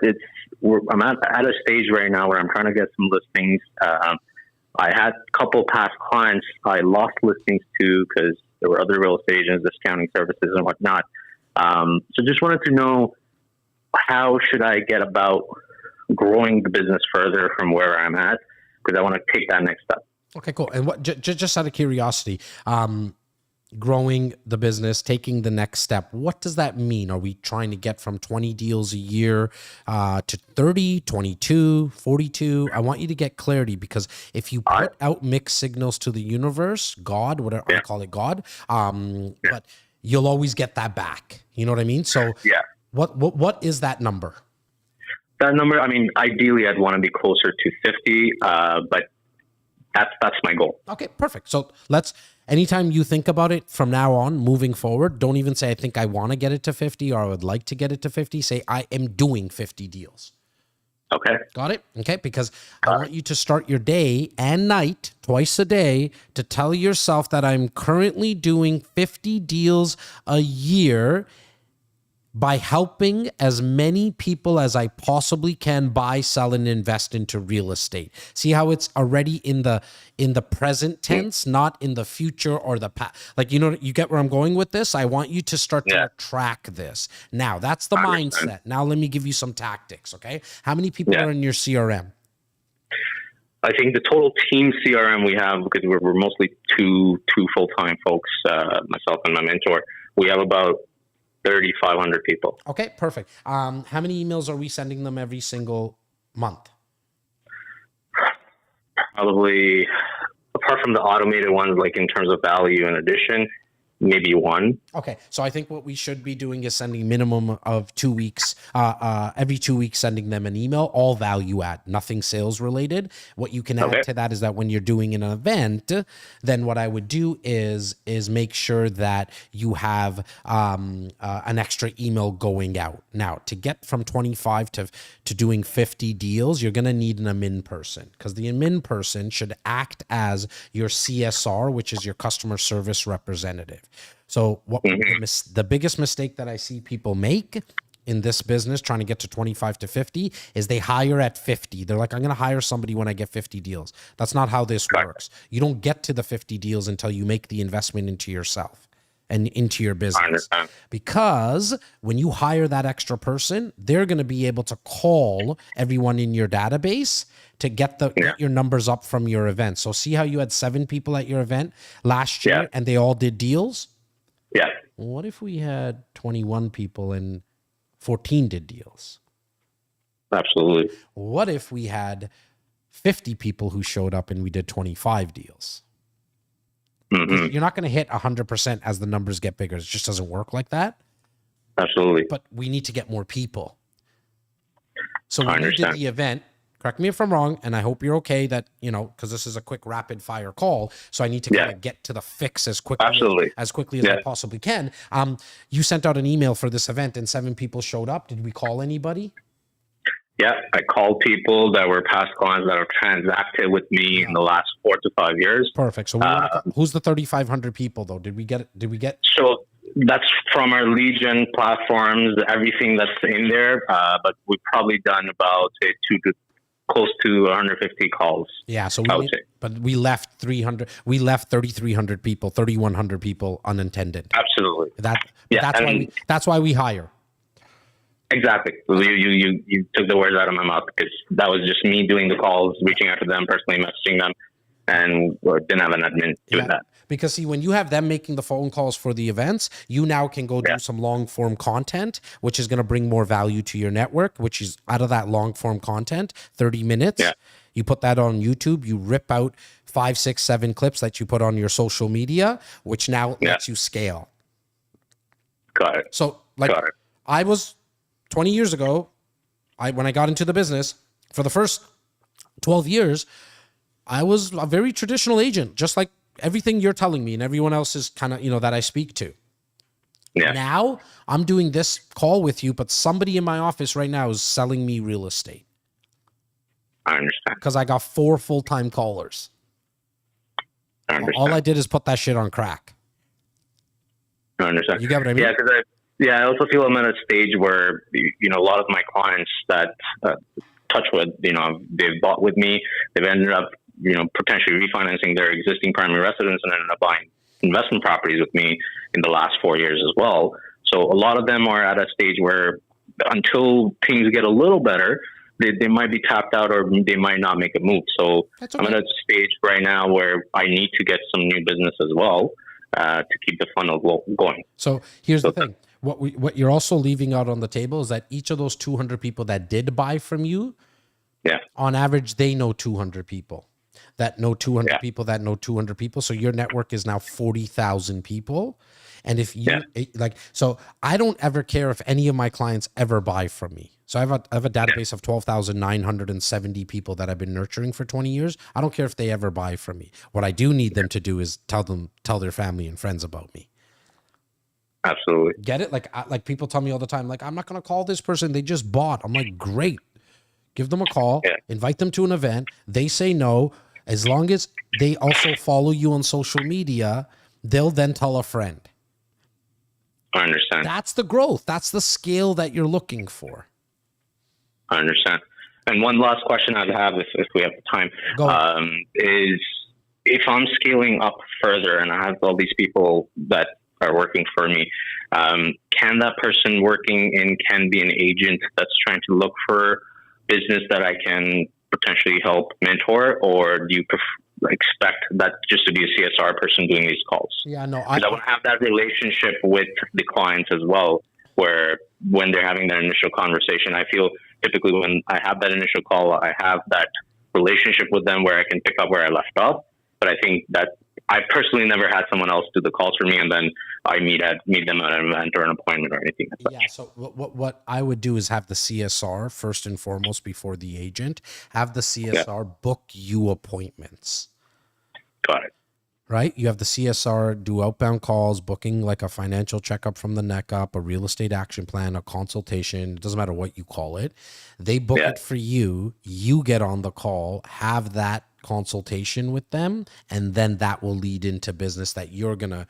I'm at a stage right now where I'm trying to get some listings. I had a couple past clients I lost listings to because there were other real estate agents discounting services and whatnot. So just wanted to know, how should I get about growing the business further from where I'm at? Because I want to take that next step. Okay, cool. And what? Just out of curiosity, growing the business, taking the next step. What does that mean? Are we trying to get from 20 deals a year to 30, 22, 42? I want you to get clarity, because if you put out mixed signals to the universe, God, whatever I call it, God, but you'll always get that back. You know what I mean? So what is that number? That number, I mean, ideally I'd want to be closer to 50, but that's my goal. Okay, perfect. So anytime you think about it from now on, moving forward, don't even say, I think I want to get it to 50 or I would like to get it to 50. Say, I am doing 50 deals. Okay. Got it? Okay, because I want you to start your day and night, twice a day, to tell yourself that I'm currently doing 50 deals a year by helping as many people as I possibly can buy, sell, and invest into real estate. See how it's already in the present tense, not in the future or the past. Like, you get where I'm going with this? I want you to start to track this. Now, that's the mindset. Now, let me give you some tactics, okay? How many people are in your CRM? I think the total team CRM we have, because we're mostly two full-time folks, myself and my mentor, we have about 3,500 people. Okay, perfect. How many emails are we sending them every single month? Probably, apart from the automated ones, like in terms of value and addition, maybe one. Okay, so I think what we should be doing is sending minimum of 2 weeks, every 2 weeks, sending them an email, all value add, nothing sales related. What you can add to that is that when you're doing an event, then what I would do is make sure that you have an extra email going out. Now, to get from 25 to doing 50 deals, you're going to need an admin person, because the admin person should act as your CSR, which is your customer service representative. So the biggest mistake that I see people make in this business trying to get to 25 to 50 is they hire at 50. They're like, I'm going to hire somebody when I get 50 deals. That's not how this works. You don't get to the 50 deals until you make the investment into yourself and into your business. Because when you hire that extra person, they're going to be able to call everyone in your database to get your numbers up from your event. So see how you had 7 people at your event last year and they all did deals? Yeah. What if we had 21 people and 14 did deals? Absolutely. What if we had 50 people who showed up and we did 25 deals? You're not going to hit 100% as the numbers get bigger. It just doesn't work like that. Absolutely. But we need to get more people. So when you did the event, correct me if I'm wrong, and I hope you're okay that, because this is a quick rapid fire call, so I need to kind of get to the fix as quickly as I possibly can. You sent out an email for this event and 7 people showed up. Did we call anybody? Yeah, I called people that were past clients that have transacted with me in the last 4 to 5 years. Perfect. So who's the 3,500 people though? Did we get? So that's from our lead gen platforms, everything that's in there. But we've probably done about say close to 150 calls. Yeah, so we left 300. We left 3,300 people, 3,100 people unintended. Absolutely. That's why we hire. Exactly. You took the words out of my mouth, because that was just me doing the calls, reaching out to them personally, messaging them, and didn't have an admin doing that. Because see, when you have them making the phone calls for the events, you now can go do some long form content, which is going to bring more value to your network, which is out of that long form content, 30 minutes. Yeah. You put that on YouTube, you rip out 5, 6, 7 clips that you put on your social media, which now lets you scale. Got it. So I was 20 years ago, when I got into the business, for the first 12 years, I was a very traditional agent, just like everything you're telling me and everyone else is kind of, that I speak to. Yeah. Now I'm doing this call with you, but somebody in my office right now is selling me real estate. I understand. Because I got 4 full-time callers. I understand. All I did is put that shit on crack. I understand. You get what I mean? Yeah, because I also feel I'm at a stage where, a lot of my clients that touch with, they've bought with me, they've ended up, potentially refinancing their existing primary residence and ended up buying investment properties with me in the last 4 years as well. So a lot of them are at a stage where until things get a little better, they might be tapped out or they might not make a move. So I'm at a stage right now where I need to get some new business as well. to keep the funnel going. So here's the thing. What you're also leaving out on the table is that each of those 200 people that did buy from you, on average, they know 200 people that know 200 people that know 200 people. So your network is now 40,000 people. And if you so I don't ever care if any of my clients ever buy from me. So I have a database of 12,970 people that I've been nurturing for 20 years. I don't care if they ever buy from me. What I do need them to do is tell their family and friends about me. Absolutely. Get it? Like people tell me all the time, like, I'm not going to call this person. They just bought. I'm like, great. Give them a call, invite them to an event. They say no. As long as they also follow you on social media, they'll then tell a friend. I understand. That's the growth. That's the scale that you're looking for. I understand. And one last question I'd have, if we have the time, is if I'm scaling up further and I have all these people that are working for me, can that person working in can be an agent that's trying to look for business that I can potentially help mentor, or do you expect that just to be a CSR person doing these calls? Yeah, no, I want to have that relationship with the clients as well, where when they're having that initial conversation, I feel typically when I have that initial call, I have that relationship with them where I can pick up where I left off. But I think that I personally never had someone else do the calls for me, and then I meet them at an event or an appointment or anything like that. Yeah, so what I would do is have the CSR first and foremost before the agent. Have the CSR book you appointments. Got it. Right? You have the CSR do outbound calls, booking like a financial checkup from the neck up, a real estate action plan, a consultation. It doesn't matter what you call it. They book it for you. You get on the call, have that consultation with them, and then that will lead into business that you're gonna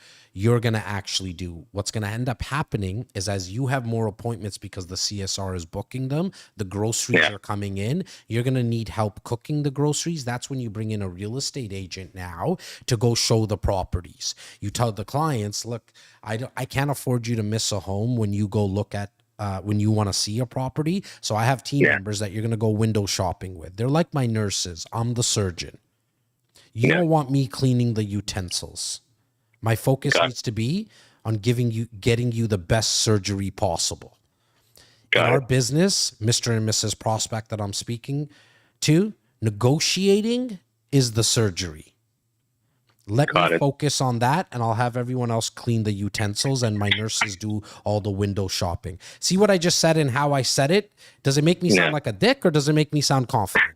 actually do. What's gonna end up happening is as you have more appointments because the CSR is booking them, the groceries are coming in, you're gonna need help cooking the groceries. That's when you bring in a real estate agent now to go show the properties. You tell the clients, look, I can't afford you to miss a home when you go look at when you want to see a property. So I have team members that you're going to go window shopping with. They're like my nurses. I'm the surgeon. You don't want me cleaning the utensils. My focus needs to be on getting you the best surgery possible. In our business, Mr. and Mrs. Prospect that I'm speaking to, negotiating is the surgery. Let me focus on that, and I'll have everyone else clean the utensils, and my nurses do all the window shopping. See what I just said and how I said it? Does it make me sound like a dick, or does it make me sound confident?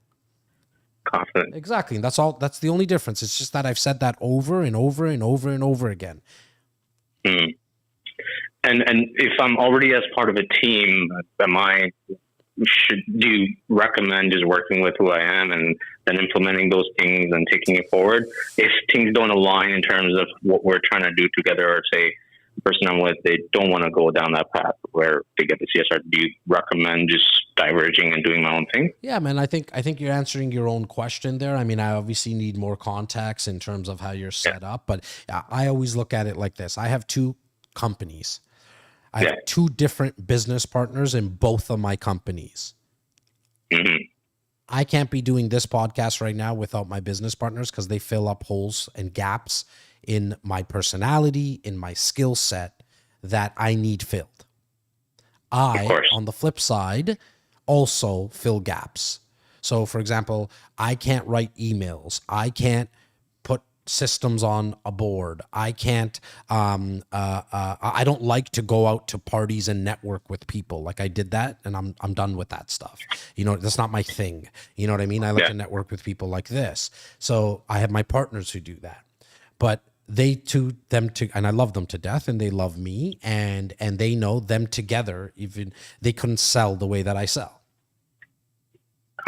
Confident. Exactly. And that's the only difference. It's just that I've said that over and over and over and over again. And if I'm already as part of a team, do you recommend just working with who I am and then implementing those things and taking it forward? If things don't align in terms of what we're trying to do together, or say the person I'm with, they don't want to go down that path where they get the CSR, do you recommend just diverging and doing my own thing? Yeah, man, I think you're answering your own question there. I mean, I obviously need more context in terms of how you're set up, but I always look at it like this. I have two companies. I have two different business partners in both of my companies. Mm-hmm. I can't be doing this podcast right now without my business partners because they fill up holes and gaps in my personality, in my skill set that I need filled. On the flip side, also fill gaps. So, for example, I can't write emails. I can't put systems on a board. I can't, I don't like to go out to parties and network with people. Like I did that and I'm done with that stuff. You know, that's not my thing. You know what I mean? I like to network with people like this. So I have my partners who do that, but and I love them to death and they love me and they know them together. Even they couldn't sell the way that I sell.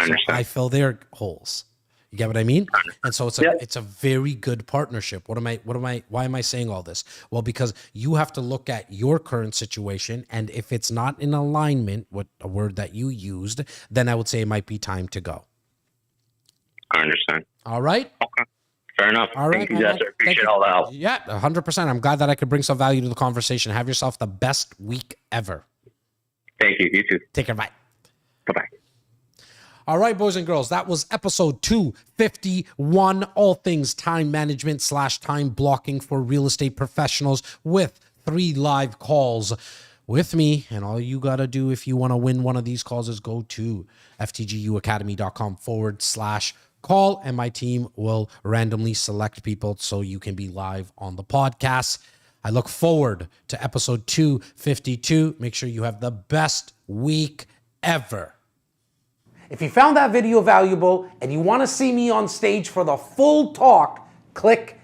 So I fill their holes. You get what I mean? And so it's a very good partnership. Why am I saying all this? Well, because you have to look at your current situation, and if it's not in alignment with a word that you used, then I would say it might be time to go. I understand. All right? Okay. Fair enough. All right. Thank you, guys. I appreciate all the help. Yeah, 100%. I'm glad that I could bring some value to the conversation. Have yourself the best week ever. Thank you. You too. Take care. Bye. Bye-bye. All right, boys and girls, that was episode 251, all things time management / time blocking for real estate professionals with 3 live calls with me. And all you got to do if you want to win one of these calls is go to ftguacademy.com/call, and my team will randomly select people so you can be live on the podcast. I look forward to episode 252. Make sure you have the best week ever. If you found that video valuable and you want to see me on stage for the full talk, click